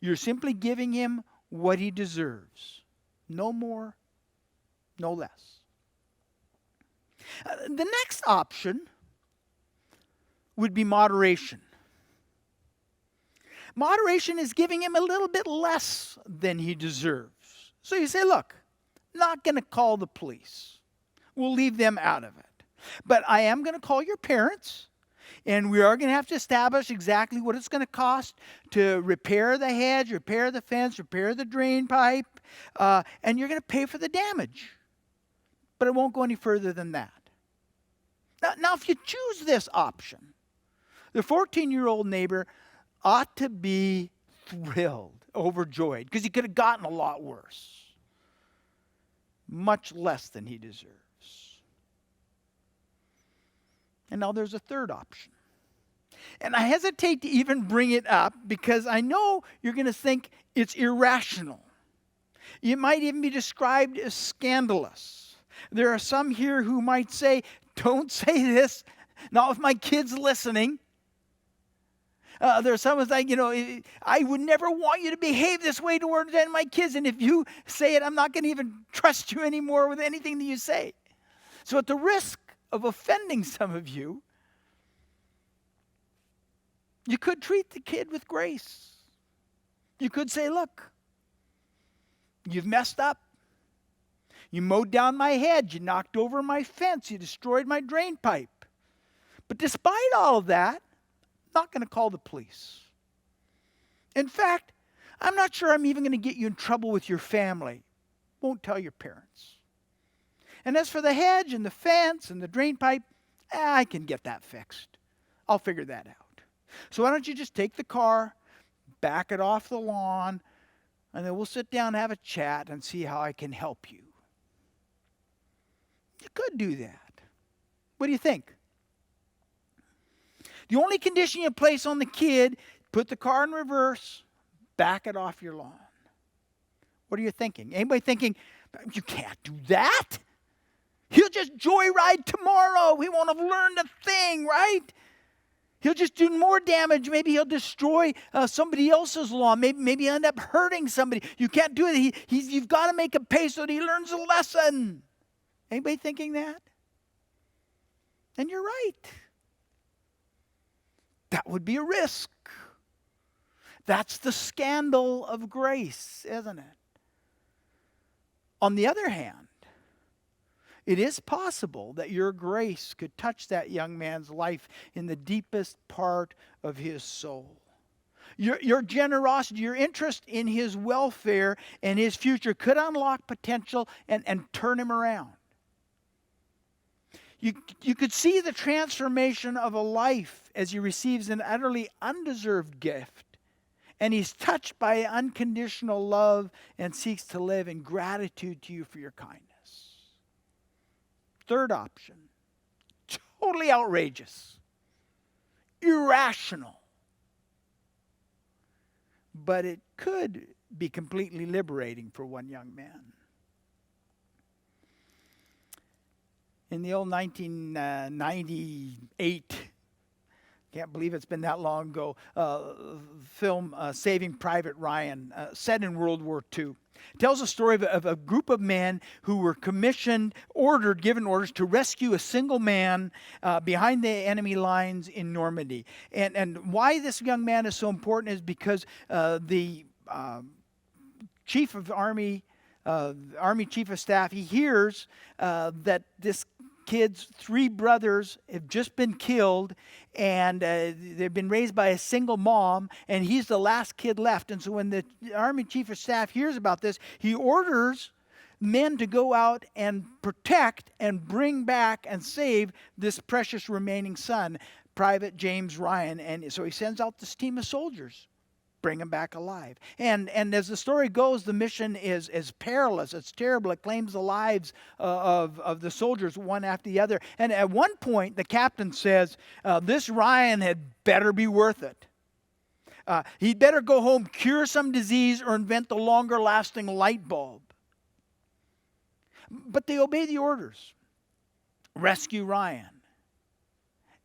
You're simply giving him what he deserves. No more, no less. The next option would be moderation. Moderation is giving him a little bit less than he deserves. So you say, look, not going to call the police. We'll leave them out of it. But I am going to call your parents, and we are going to have to establish exactly what it's going to cost to repair the hedge, repair the fence, repair the drain pipe, and you're going to pay for the damage. But it won't go any further than that. Now, if you choose this option, the 14-year-old neighbor ought to be thrilled, overjoyed, because he could have gotten a lot worse. Much less than he deserves. And now there's a third option. And I hesitate to even bring it up because I know you're going to think it's irrational. It might even be described as scandalous. There are some here who might say, don't say this, not with my kids listening. There are some who's like, I would never want you to behave this way towards any of my kids. And if you say it, I'm not going to even trust you anymore with anything that you say. So at the risk of offending some of you, you could treat the kid with grace. You could say, look, you've messed up. You mowed down my hedge. You knocked over my fence. You destroyed my drain pipe. But despite all of that, I'm not going to call the police. In fact, I'm not sure I'm even going to get you in trouble with your family. Won't tell your parents. And as for the hedge and the fence and the drain pipe, I can get that fixed. I'll figure that out. So why don't you just take the car, back it off the lawn, and then we'll sit down and have a chat and see how I can help you. You could do that. What do you think? The only condition you place on the kid, put the car in reverse, back it off your lawn. What are you thinking? Anybody thinking, you can't do that? He'll just joyride tomorrow. He won't have learned a thing, right? He'll just do more damage. Maybe he'll destroy somebody else's lawn. Maybe he'll end up hurting somebody. You can't do it. You've got to make him pay so that he learns a lesson. Anybody thinking that? And you're right. That would be a risk. That's the scandal of grace, isn't it? On the other hand, it is possible that your grace could touch that young man's life in the deepest part of his soul. Your generosity, your interest in his welfare and his future could unlock potential and turn him around. You could see the transformation of a life as he receives an utterly undeserved gift And he's touched by unconditional love and seeks to live in gratitude to you for your kindness. Third option, totally outrageous, irrational, but it could be completely liberating for one young man. In the old 1998, can't believe it's been that long ago, film Saving Private Ryan, set in World War II. It tells a story of a group of men who were given orders to rescue a single man behind the enemy lines in Normandy. And why this young man is so important is because the chief of Army Chief of Staff, he hears that this kid's 3 brothers have just been killed, and they've been raised by a single mom, and he's the last kid left. And so when the Army Chief of Staff hears about this, he orders men to go out and protect and bring back and save this precious remaining son, Private James Ryan. And so he sends out this team of soldiers, bring him back alive. And as the story goes, the mission is perilous. It's terrible. It claims the lives of the soldiers one after the other. And at one point, the captain says, this Ryan had better be worth it. He'd better go home, cure some disease, or invent the longer-lasting light bulb. But they obey the orders. Rescue Ryan.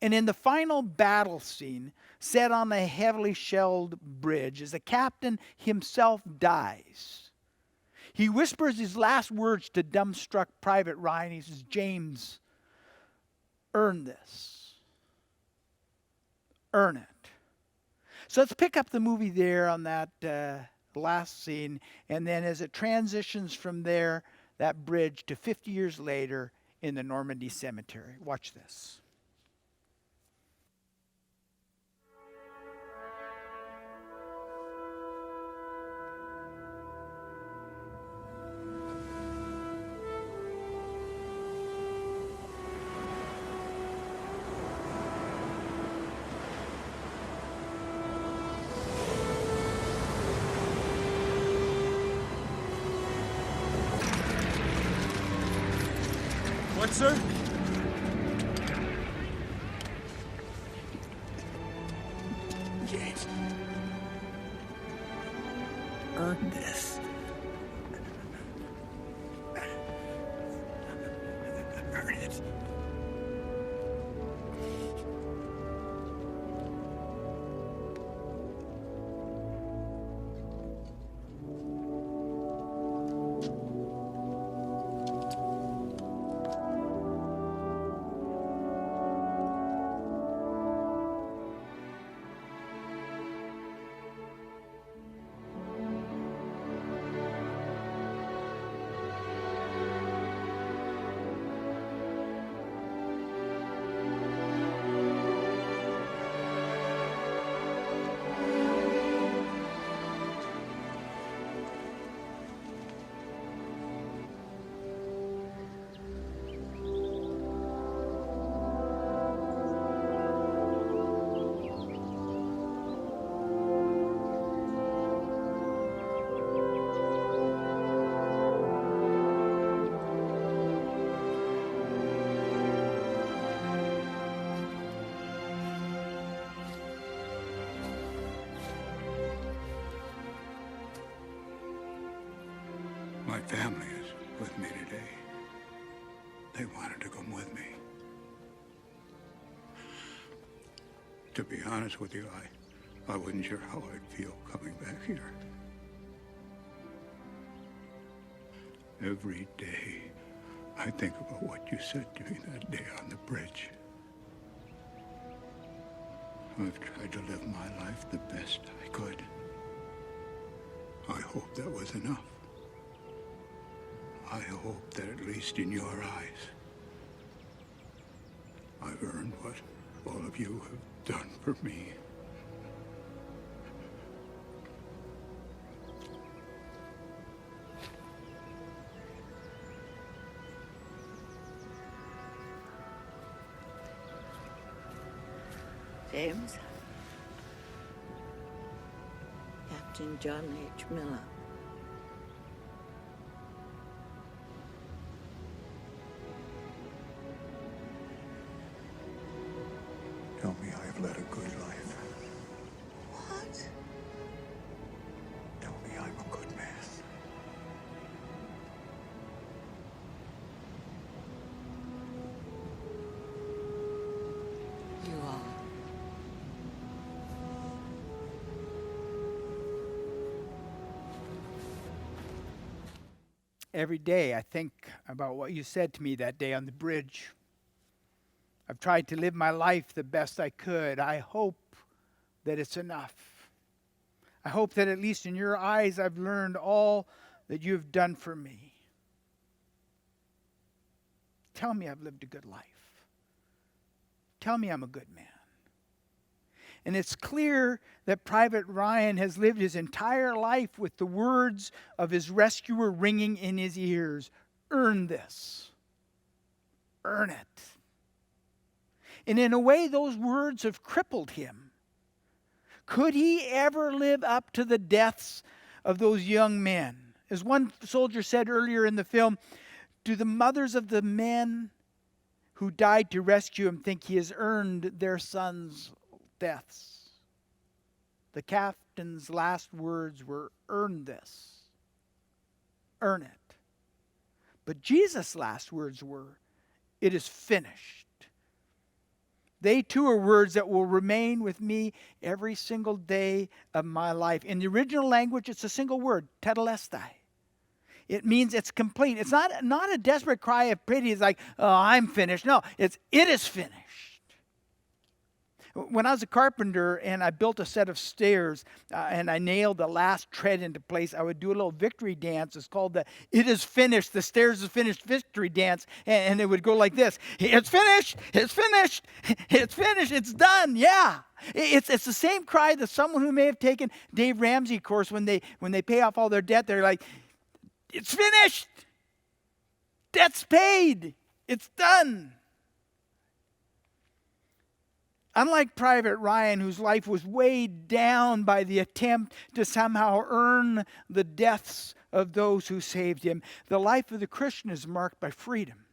And in the final battle scene, set on a heavily shelled bridge, as the captain himself dies, he whispers his last words to dumbstruck Private Ryan. He says, James, earn this. Earn it. So let's pick up the movie there on that last scene, and then as it transitions from there, that bridge to 50 years later in the Normandy cemetery. Watch this. What, sir? James, earn this. Earn it. My family is with me today. They wanted to come with me. To be honest with you, I wasn't sure how I'd feel coming back here. Every day, I think about what you said to me that day on the bridge. I've tried to live my life the best I could. I hope that was enough. I hope that at least in your eyes, I've earned what all of you have done for me. James, Captain John H. Miller. Tell me I have led a good life. What? Tell me I'm a good man. You are. Every day I think about what you said to me that day on the bridge. I've tried to live my life the best I could. I hope that it's enough. I hope that at least in your eyes I've learned all that you've done for me. Tell me I've lived a good life. Tell me I'm a good man. And it's clear that Private Ryan has lived his entire life with the words of his rescuer ringing in his ears. Earn this. Earn it. And in a way, those words have crippled him. Could he ever live up to the deaths of those young men? As one soldier said earlier in the film, do the mothers of the men who died to rescue him think he has earned their sons' deaths? The captain's last words were, earn this. Earn it. But Jesus' last words were, it is finished. They too are words that will remain with me every single day of my life. In the original language, it's a single word, tetelestai. It means it's complete. It's not a desperate cry of pity. It's like, oh, I'm finished. No, it is finished. When I was a carpenter and I built a set of stairs and I nailed the last tread into place, I would do a little victory dance. It's called the It Is Finished, the Stairs Is Finished victory dance. And it would go like this. It's finished. It's finished. It's finished. It's done. Yeah. It's the same cry that someone who may have taken Dave Ramsey course when they pay off all their debt, they're like, it's finished. Debt's paid. It's done. Unlike Private Ryan, whose life was weighed down by the attempt to somehow earn the deaths of those who saved him, the life of the Christian is marked by freedom.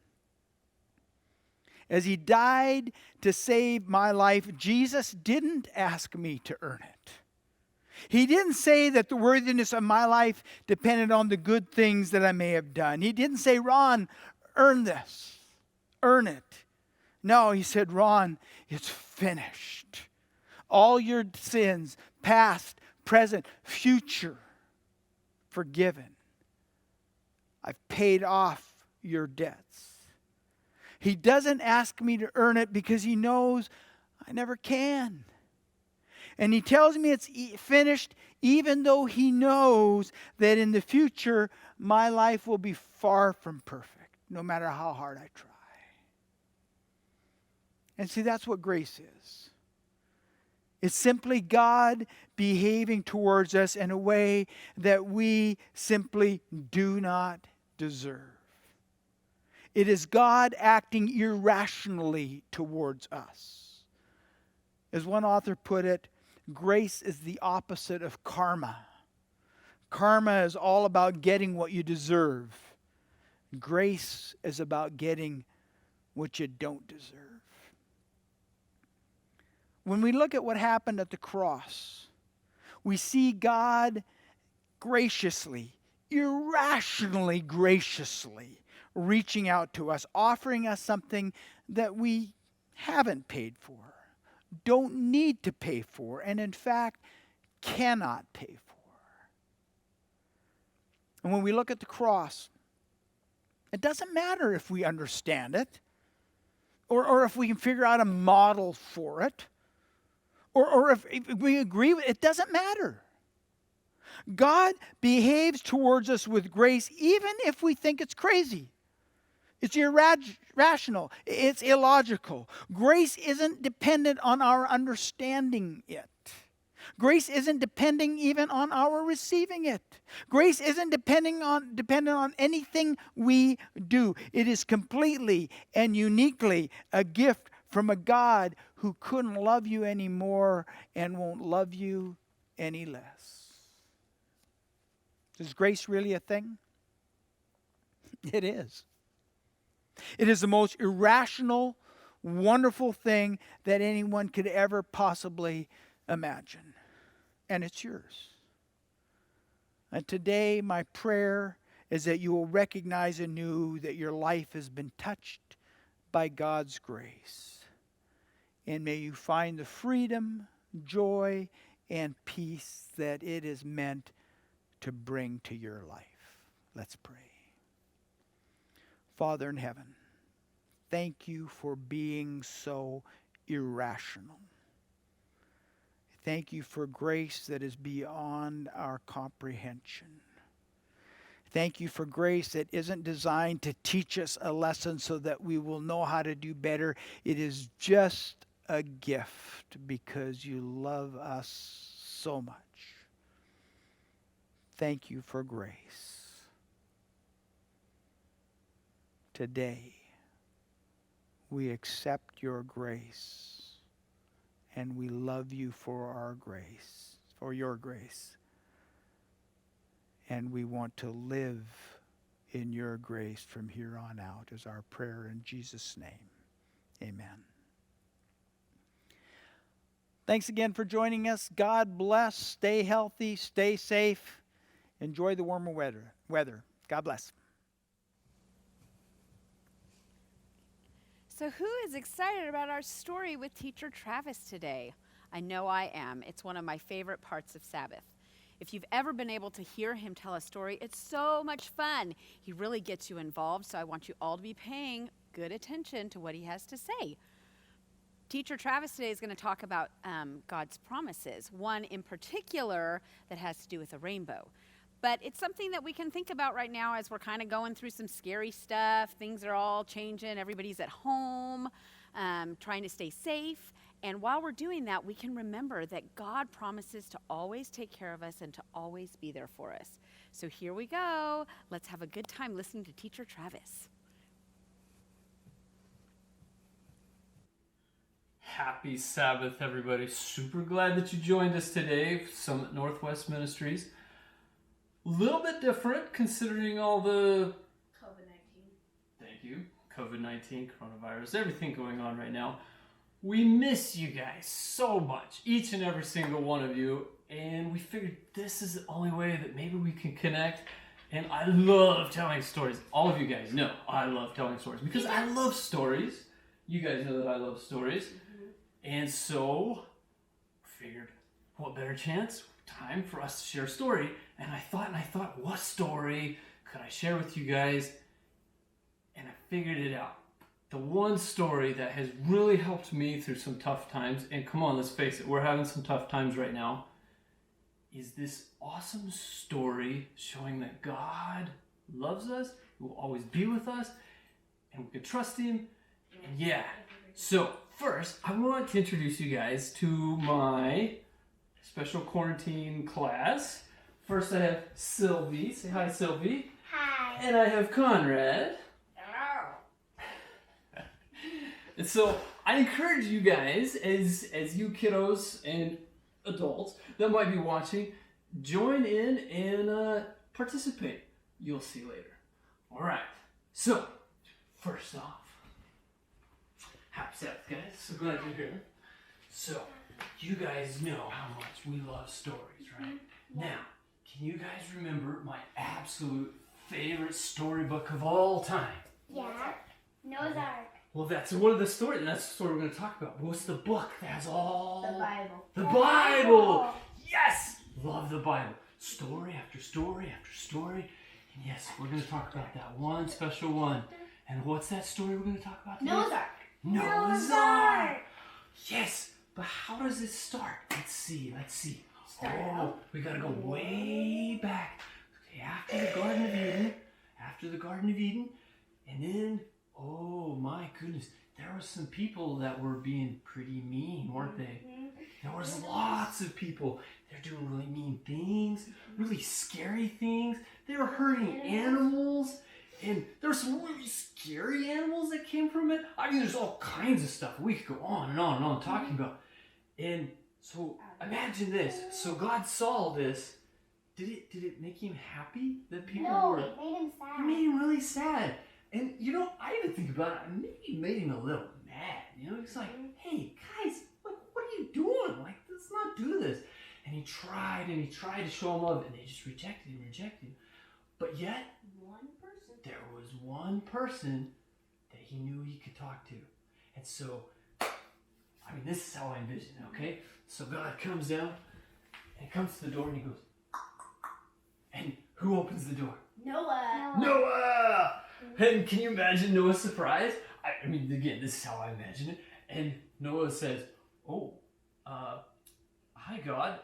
As he died to save my life, Jesus didn't ask me to earn it. He didn't say that the worthiness of my life depended on the good things that I may have done. He didn't say, Ron, earn this. Earn it. No, he said, Ron, it's finished. All your sins, past, present, future, forgiven. I've paid off your debts. He doesn't ask me to earn it because he knows I never can. And he tells me it's finished even though he knows that in the future my life will be far from perfect, no matter how hard I try. And see, that's what grace is. It's simply God behaving towards us in a way that we simply do not deserve. It is God acting irrationally towards us. As one author put it, grace is the opposite of karma. Karma is all about getting what you deserve. Grace is about getting what you don't deserve. When we look at what happened at the cross, we see God graciously, irrationally graciously reaching out to us, offering us something that we haven't paid for, don't need to pay for, and in fact, cannot pay for. And when we look at the cross, it doesn't matter if we understand it, or if we can figure out a model for it, or if we agree with it, it doesn't matter. God behaves towards us with grace even if we think it's crazy. It's irrational. It's illogical. Grace isn't dependent on our understanding it. Grace isn't depending even on our receiving it. Grace isn't dependent on anything we do. It is completely and uniquely a gift from a God who couldn't love you anymore and won't love you any less. Is grace really a thing? It is. It is the most irrational, wonderful thing that anyone could ever possibly imagine. And it's yours. And today, my prayer is that you will recognize anew that your life has been touched by God's grace. And may you find the freedom, joy, and peace that it is meant to bring to your life. Let's pray. Father in heaven, thank you for being so irrational. Thank you for grace that is beyond our comprehension. Thank you for grace that isn't designed to teach us a lesson so that we will know how to do better. It is just a gift because you love us so much. Thank you for grace. Today, we accept your grace. And we love you for our grace, for your grace. And we want to live in your grace from here on out is our prayer in Jesus' name. Amen. Thanks again for joining us. God bless. Stay healthy. Stay safe. Enjoy the warmer weather. God bless. So who is excited about our story with Teacher Travis today? I know I am. It's one of my favorite parts of Sabbath. If you've ever been able to hear him tell a story, it's so much fun. He really gets you involved, so I want you all to be paying good attention to what he has to say. Teacher Travis today is going to talk about God's promises, one in particular that has to do with a rainbow. But it's something that we can think about right now as we're kind of going through some scary stuff. Things are all changing. Everybody's at home, trying to stay safe. And while we're doing that, we can remember that God promises to always take care of us and to always be there for us. So here we go. Let's have a good time listening to Teacher Travis. Happy Sabbath, everybody. Super glad that you joined us today, Summit Northwest Ministries. A little bit different considering all the COVID-19, coronavirus, everything going on right now. We miss you guys so much, each and every single one of you, and we figured this is the only way that maybe we can connect. And I love telling stories. All of you guys know I love telling stories because I love stories. You guys know that I love stories. And so figured, what better chance? Time for us to share a story. And I thought, what story could I share with you guys? And I figured it out. The one story that has really helped me through some tough times, and come on, let's face it, we're having some tough times right now, is this awesome story showing that God loves us, He will always be with us, and we can trust Him. And yeah, so first, I want to introduce you guys to my special quarantine class. First, I have Sylvie. Say hi, Sylvie. Hi. And I have Conrad. And so I encourage you guys, as you kiddos and adults that might be watching, join in and participate. You'll see later. All right. So, first off, happy Sabbath, guys. So glad you're here. So, you guys know how much we love stories, right? Now, can you guys remember my absolute favorite storybook of all time? Yeah. Noah's Ark. Well, that's one of the stories, and that's the story we're going to talk about. But what's the book that has all... The Bible. The Bible! Yes! Love the Bible. Story after story after story. And yes, we're going to talk about that one special one. And what's that story we're going to talk about today? Noah's Ark. Noah's Ark! Yes! But how does it start? Let's see. We got to go way back. Okay, after the Garden of Eden. And then... oh my goodness, there were some people that were being pretty mean, weren't they? There was lots of people. They're doing really mean things, really scary things. They were hurting animals, and there were some really scary animals that came from it. I mean, there's all kinds of stuff we could go on and on and on talking about. And so imagine this. So God saw this, Did it make him happy that people No, were? it made him sad. It made him really sad. And you know, I even think about it. Maybe it made him a little mad. You know, he's like, "Hey guys, like, what are you doing? Like, let's not do this." And he tried to show him love, and they just rejected him. But yet, there was one person that he knew he could talk to. And so, I mean, this is how I envision it, okay? So God comes down and comes to the door and he goes, and who opens the door? Noah. Noah! And can you imagine Noah's surprise? I mean, again, this is how I imagine it. And Noah says, "Oh, hi God,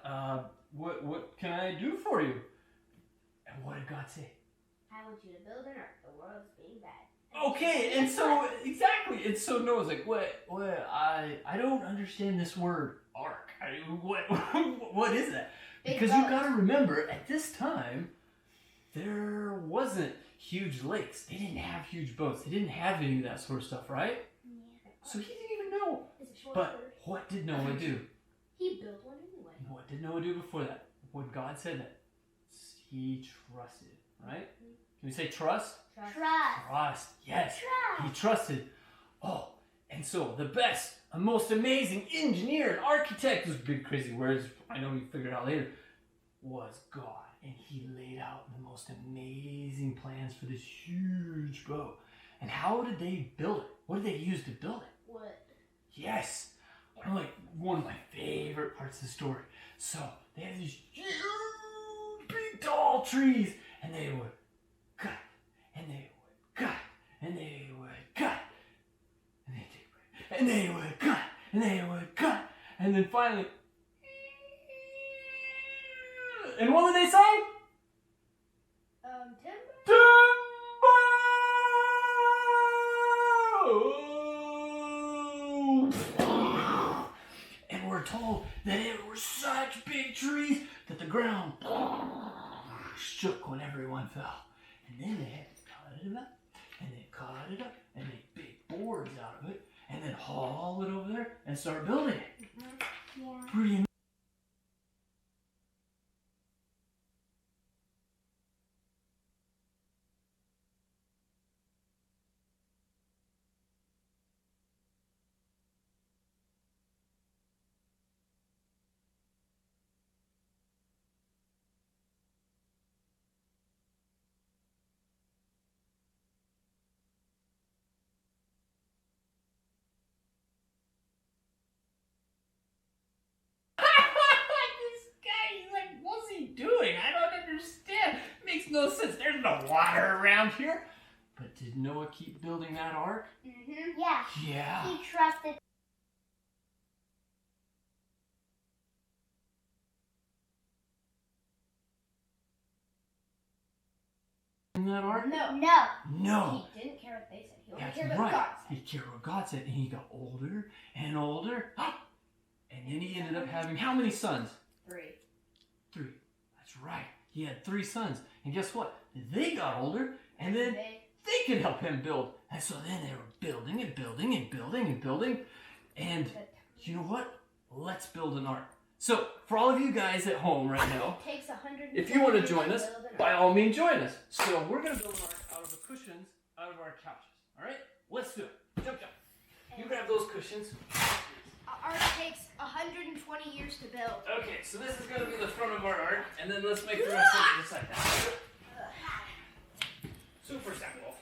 what can I do for you?" And what did God say? I want you to build an ark. The world's being bad. Okay, and so exactly, and so Noah's like, what? I don't understand this word ark. What is that? Because you got to remember, at this time, there wasn't huge lakes. They didn't have huge boats. They didn't have any of that sort of stuff, right? Yeah. So he didn't even know. But what did Noah do? He built one anyway. What did Noah do before that? When God said that, he trusted, right? Can we say trust? Trust, yes. He trusted. Oh, and so the best, a most amazing engineer and architect, those big crazy words, I know you figured out later, was God. And he laid out the most amazing plans for this huge boat. And how did they build it? What did they use to build it? Wood. Yes. Like one of my favorite parts of the story. So they had these huge, big, tall trees, and they would cut, and they would cut, and they would cut, and they would cut, and they would cut, and then finally, and what would they say? Timber. And we're told that it were such big trees that the ground shook when everyone fell. And then they had to cut it up, and they cut it up, and make big boards out of it, and then haul it over there and start building it. Yeah. Pretty amazing. Doing? I don't understand. Makes no sense. There's no water around here. But did Noah keep building that ark? Yeah. Yeah. He trusted. In that ark? No. He didn't care what they said. He only That's cared what right. God said. He cared what God said, and he got older and older. And then he ended up having how many sons? 3. 3. That's right. He had 3 sons. And guess what? They got older, and then they could help him build. And so then they were building and building and building and building. And you know what? Let's build an ark. So for all of you guys at home right now, It takes 100. if you want to join us, by all means join us. So we're going to build an ark out of the cushions out of our couches. All right? Let's do it. Jump, jump. You grab those cushions. Our ark takes 120 years to build. Okay, so this is going to be the front of our ark, and then let's make the rest of it just like that. Super simple.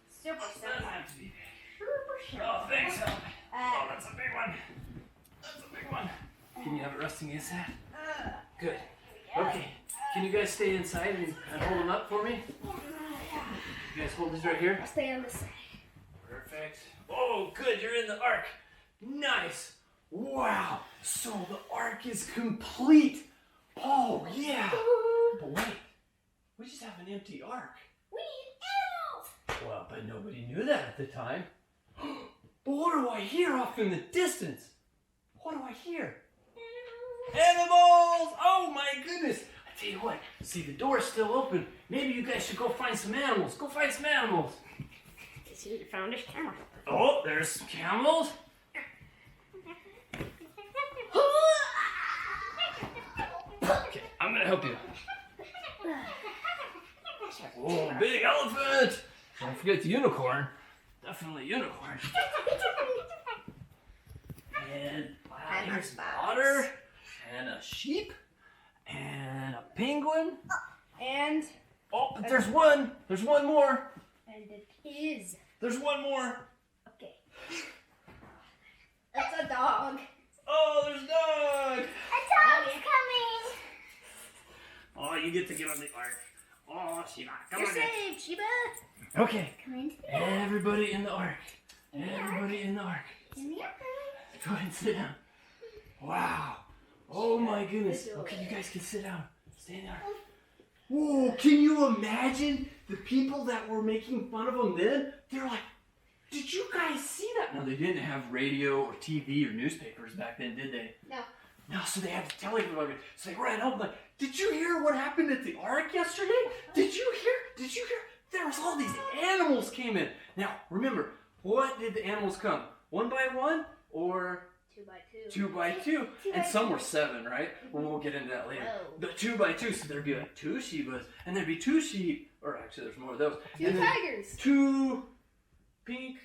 Super Doesn't have to be big. Super simple. Oh, thanks. Oh, that's a big one. That's a big one. Can you have it resting against that? Good. Okay. Can you guys stay inside and hold them up for me? You guys hold these right here? I'll stay on this side. Perfect. Oh, good. You're in the ark. Nice. Wow. So the ark is complete. Oh, yeah. But wait. We just have an empty ark. We need animals. Well, but nobody knew that at the time. But what do I hear off in the distance? What do I hear? Animals! Oh my goodness! I tell you what, see the door's still open. Maybe you guys should go find some animals. Go find some animals. See, you found this camera. Oh, there's camels. Okay, I'm gonna help you. Oh, big elephant! Don't forget the unicorn. Definitely unicorn. And here's some otter, and a sheep, and a penguin. And Oh, but there's one. There's one more. it is. There's one more. Okay. That's a dog. Oh, there's dog. A dog's coming. Oh, you get to get on the ark. Oh, Sheba, come You're on. safe, Sheba. Okay. Come into the ark. Everybody in the ark. Everybody in the ark. In the ark. Go ahead and sit down. Wow. Oh my goodness. Okay, you guys can sit down. Stay there. Whoa, can you imagine the people that were making fun of them then? They're like, did you guys see that? No, they didn't have radio or TV or newspapers back then, did they? No. No, so they had to tell everybody. So they ran up like, did you hear what happened at the ark yesterday? Did you hear? Did you hear? There was all these animals came in. Now, remember, what did the animals come? One by one or 2 by 2. 2 by 2? And some were 7, right? Well, we'll get into that later. Whoa. But 2 by 2, so there'd be like 2 Shebas, and there'd be 2 sheep, or actually there's more of those. 2 and then tigers. 2 pink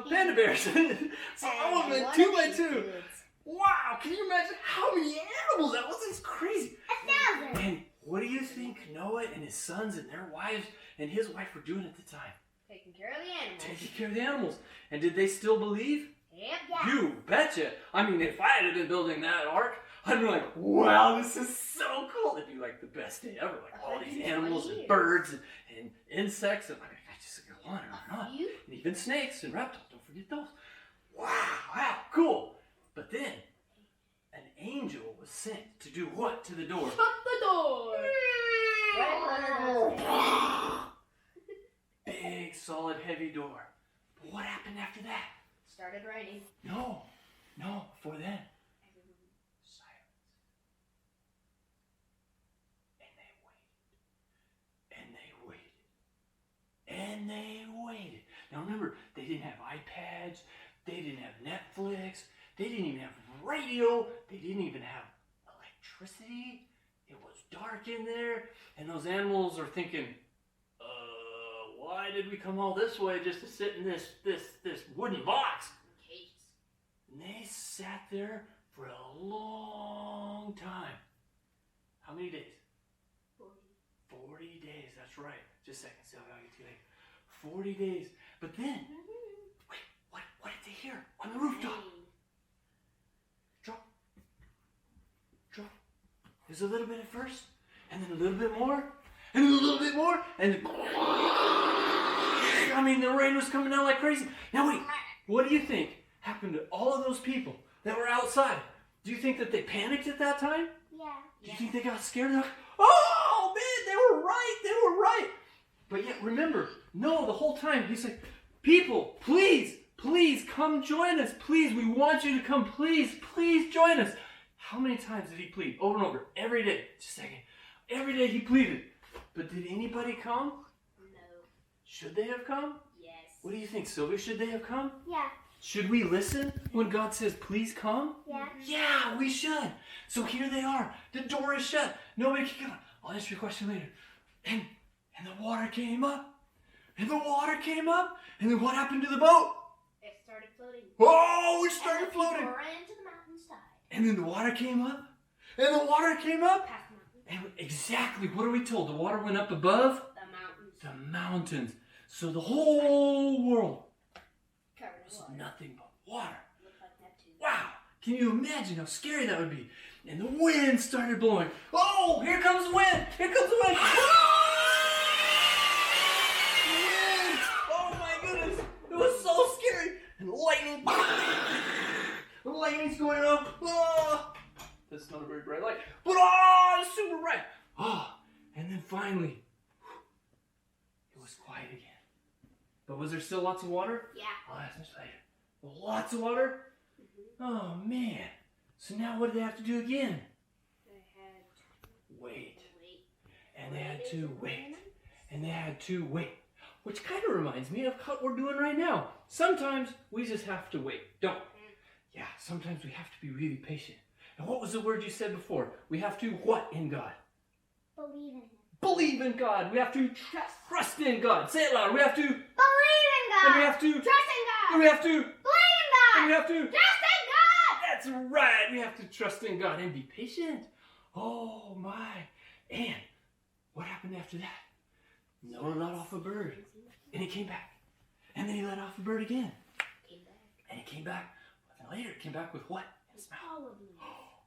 panda bears. So all of them 2 by 2. Wow, can you imagine how many animals that was? It's crazy. 1,000. And what do you think Noah and his sons and their wives and his wife were doing at the time? Taking care of the animals. Taking care of the animals. And did they still believe? Yep. Yeah. You betcha. I mean, if I had been building that ark, I'd be like, wow, this is so cool. It'd be like the best day ever. Like all these animals and birds and insects. And I just go on and on. You? And even snakes and reptiles. Don't forget those. Wow, cool. But then, an angel was sent to do what to the door? Shut the door. Big, solid, heavy door. But what happened after that? Started raining. No, before then. Silence. And they waited. Now remember, they didn't have iPads, they didn't have Netflix, they didn't even have radio, they didn't even have electricity. It was dark in there, and those animals are thinking, why did we come all this way just to sit in this wooden box? Cages. And they sat there for a long time. How many days? 40 days, that's right. Just a second, see how I get to you. 40 days. But then, wait, what did they hear on the rooftop? Drop. There's a little bit at first, and then a little bit more, and then a little bit more, and then, I mean, the rain was coming down like crazy. Now wait, what do you think happened to all of those people that were outside? Do you think that they panicked at that time? Yeah. Do you think they got scared? They're like, oh man, they were right. But yet remember, no, the whole time he's like, people, please come join us. Please, we want you to come. Please join us. How many times did he plead? Over and over, every day. Just a second. Every day he pleaded. But did anybody come? No. Should they have come? Yes. What do you think, Sylvia? Should they have come? Yeah. Should we listen when God says, please come? Yeah. Yeah, we should. So here they are. The door is shut. Nobody can come. I'll answer your question later. And the water came up. And then what happened to the boat? It started floating. Oh, it started floating. Ran to the mountainside. And then the water came up. And the water came up. Past the mountains. And exactly, what are we told? The water went up above The mountains. the mountains. So the whole world Covered in was water. nothing but water. Looked like Neptune. Wow! Can you imagine how scary that would be? And the wind started blowing. Oh, here comes the wind! Here comes the wind! Wind! Oh my goodness! It was so scary! And lightning! The lightning's going up! Oh! That's not a very bright light. But oh, it's super bright! Oh, and then finally, it was quiet again. But was there still lots of water? Yeah. Oh, that's much later. Lots of water? Oh, man. So now what do they have to do again? They had to Wait. wait. And they had to wait. And they had to wait. Which kind of reminds me of what we're doing right now. Sometimes we just have to wait, don't we? Yeah, sometimes we have to be really patient. And what was the word you said before? We have to what in God? Believe in him. believe in God. We have to trust in God. Say it louder. We have to Believe in God. And we have to Trust in God. And we have to Believe in God. And we have to Trust in God. That's right. We have to trust in God and be patient. Oh my. And what happened after that? Noah let off a bird. And he came back. And then he let off a bird again. And he came back. But then later he came back with what? A smell.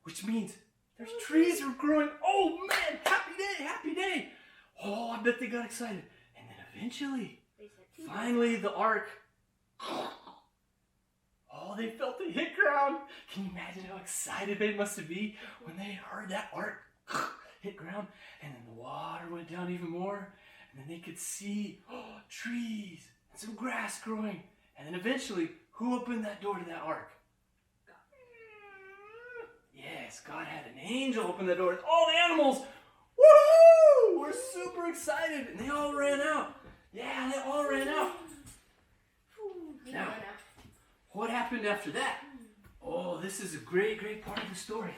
Which means there's trees are growing. Oh man, happy day, happy day. Oh, I bet they got excited. And then eventually, finally the ark. Oh, they felt it hit ground. Can you imagine how excited they must have been when they heard that ark hit ground? And then the water went down even more. And then they could see trees and some grass growing. And then eventually, who opened that door to that ark? Yes, God had an angel open the door, and all the animals, woohoo, were super excited, and they all ran out. Yeah, they all ran out. Now, what happened after that? Oh, this is a great, great part of the story.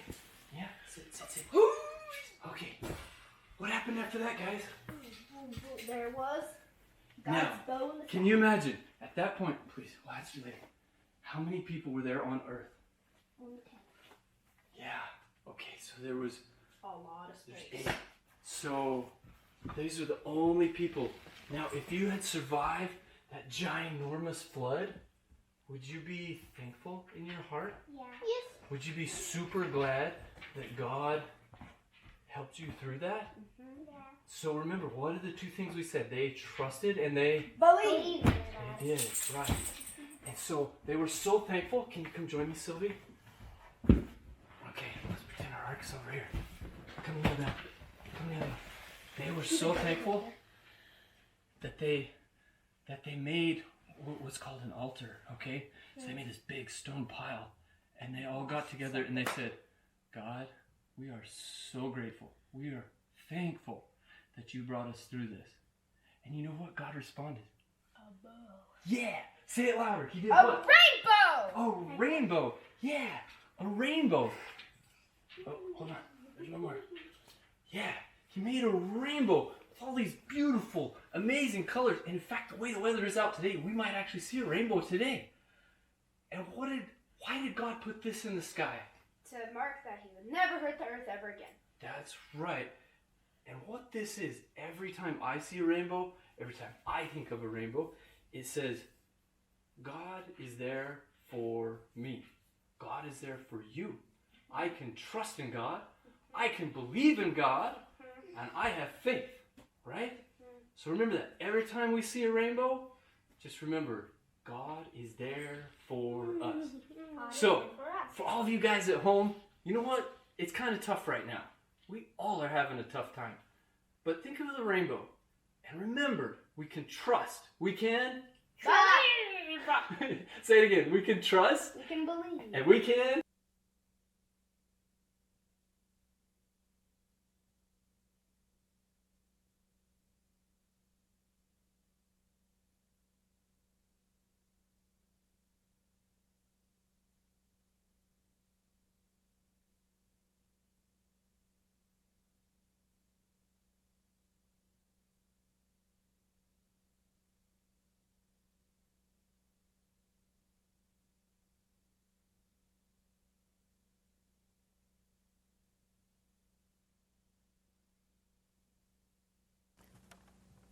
Yeah, sit. Okay, what happened after that, guys? There was God's Now, bow in the can you imagine, at that point, please, watch you later, how many people were there on earth? Only 10. Yeah, okay, so there was A lot of There's space. 8. So these are the only people. Now, if you had survived that ginormous flood, would you be thankful in your heart? Yeah. Yes. Would you be super glad that God helped you through that? Yeah. So remember, what are the 2 things we said? They trusted and they Believe. did, right. And so they were so thankful. Can you come join me, Sylvie? Okay, let's pretend our ark's over here. Come near that. Come near that. They were so thankful that they made what's called an altar, okay? So they made this big stone pile, and they all got together and they said, God, we are so grateful. We are thankful that you brought us through this. And you know what? God responded. A bow. Yeah! Say it louder. He did A what? rainbow. A rainbow. Yeah, a rainbow. Oh, hold on. There's one more. Yeah, he made a rainbow with all these beautiful, amazing colors. And in fact, the way the weather is out today, we might actually see a rainbow today. And why did God put this in the sky? To mark that he would never hurt the earth ever again. That's right. And what this is, every time I see a rainbow, every time I think of a rainbow, it says, God is there for me. God is there for you. I can trust in God. I can believe in God. And I have faith. Right? So remember that. Every time we see a rainbow, just remember, God is there for us. So, for all of you guys at home, you know what? It's kind of tough right now. We all are having a tough time. But think of the rainbow. And remember, we can trust. We can... Say it again. We can trust. We can believe. And we can...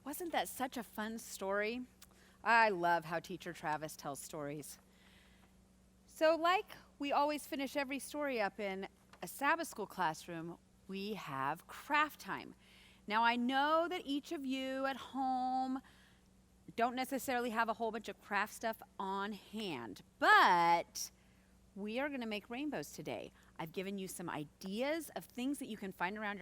Wasn't that such a fun story? I love how Teacher Travis tells stories. So like we always finish every story up in a Sabbath school classroom, we have craft time. Now I know that each of you at home don't necessarily have a whole bunch of craft stuff on hand, but we are going to make rainbows today. I've given you some ideas of things that you can find around your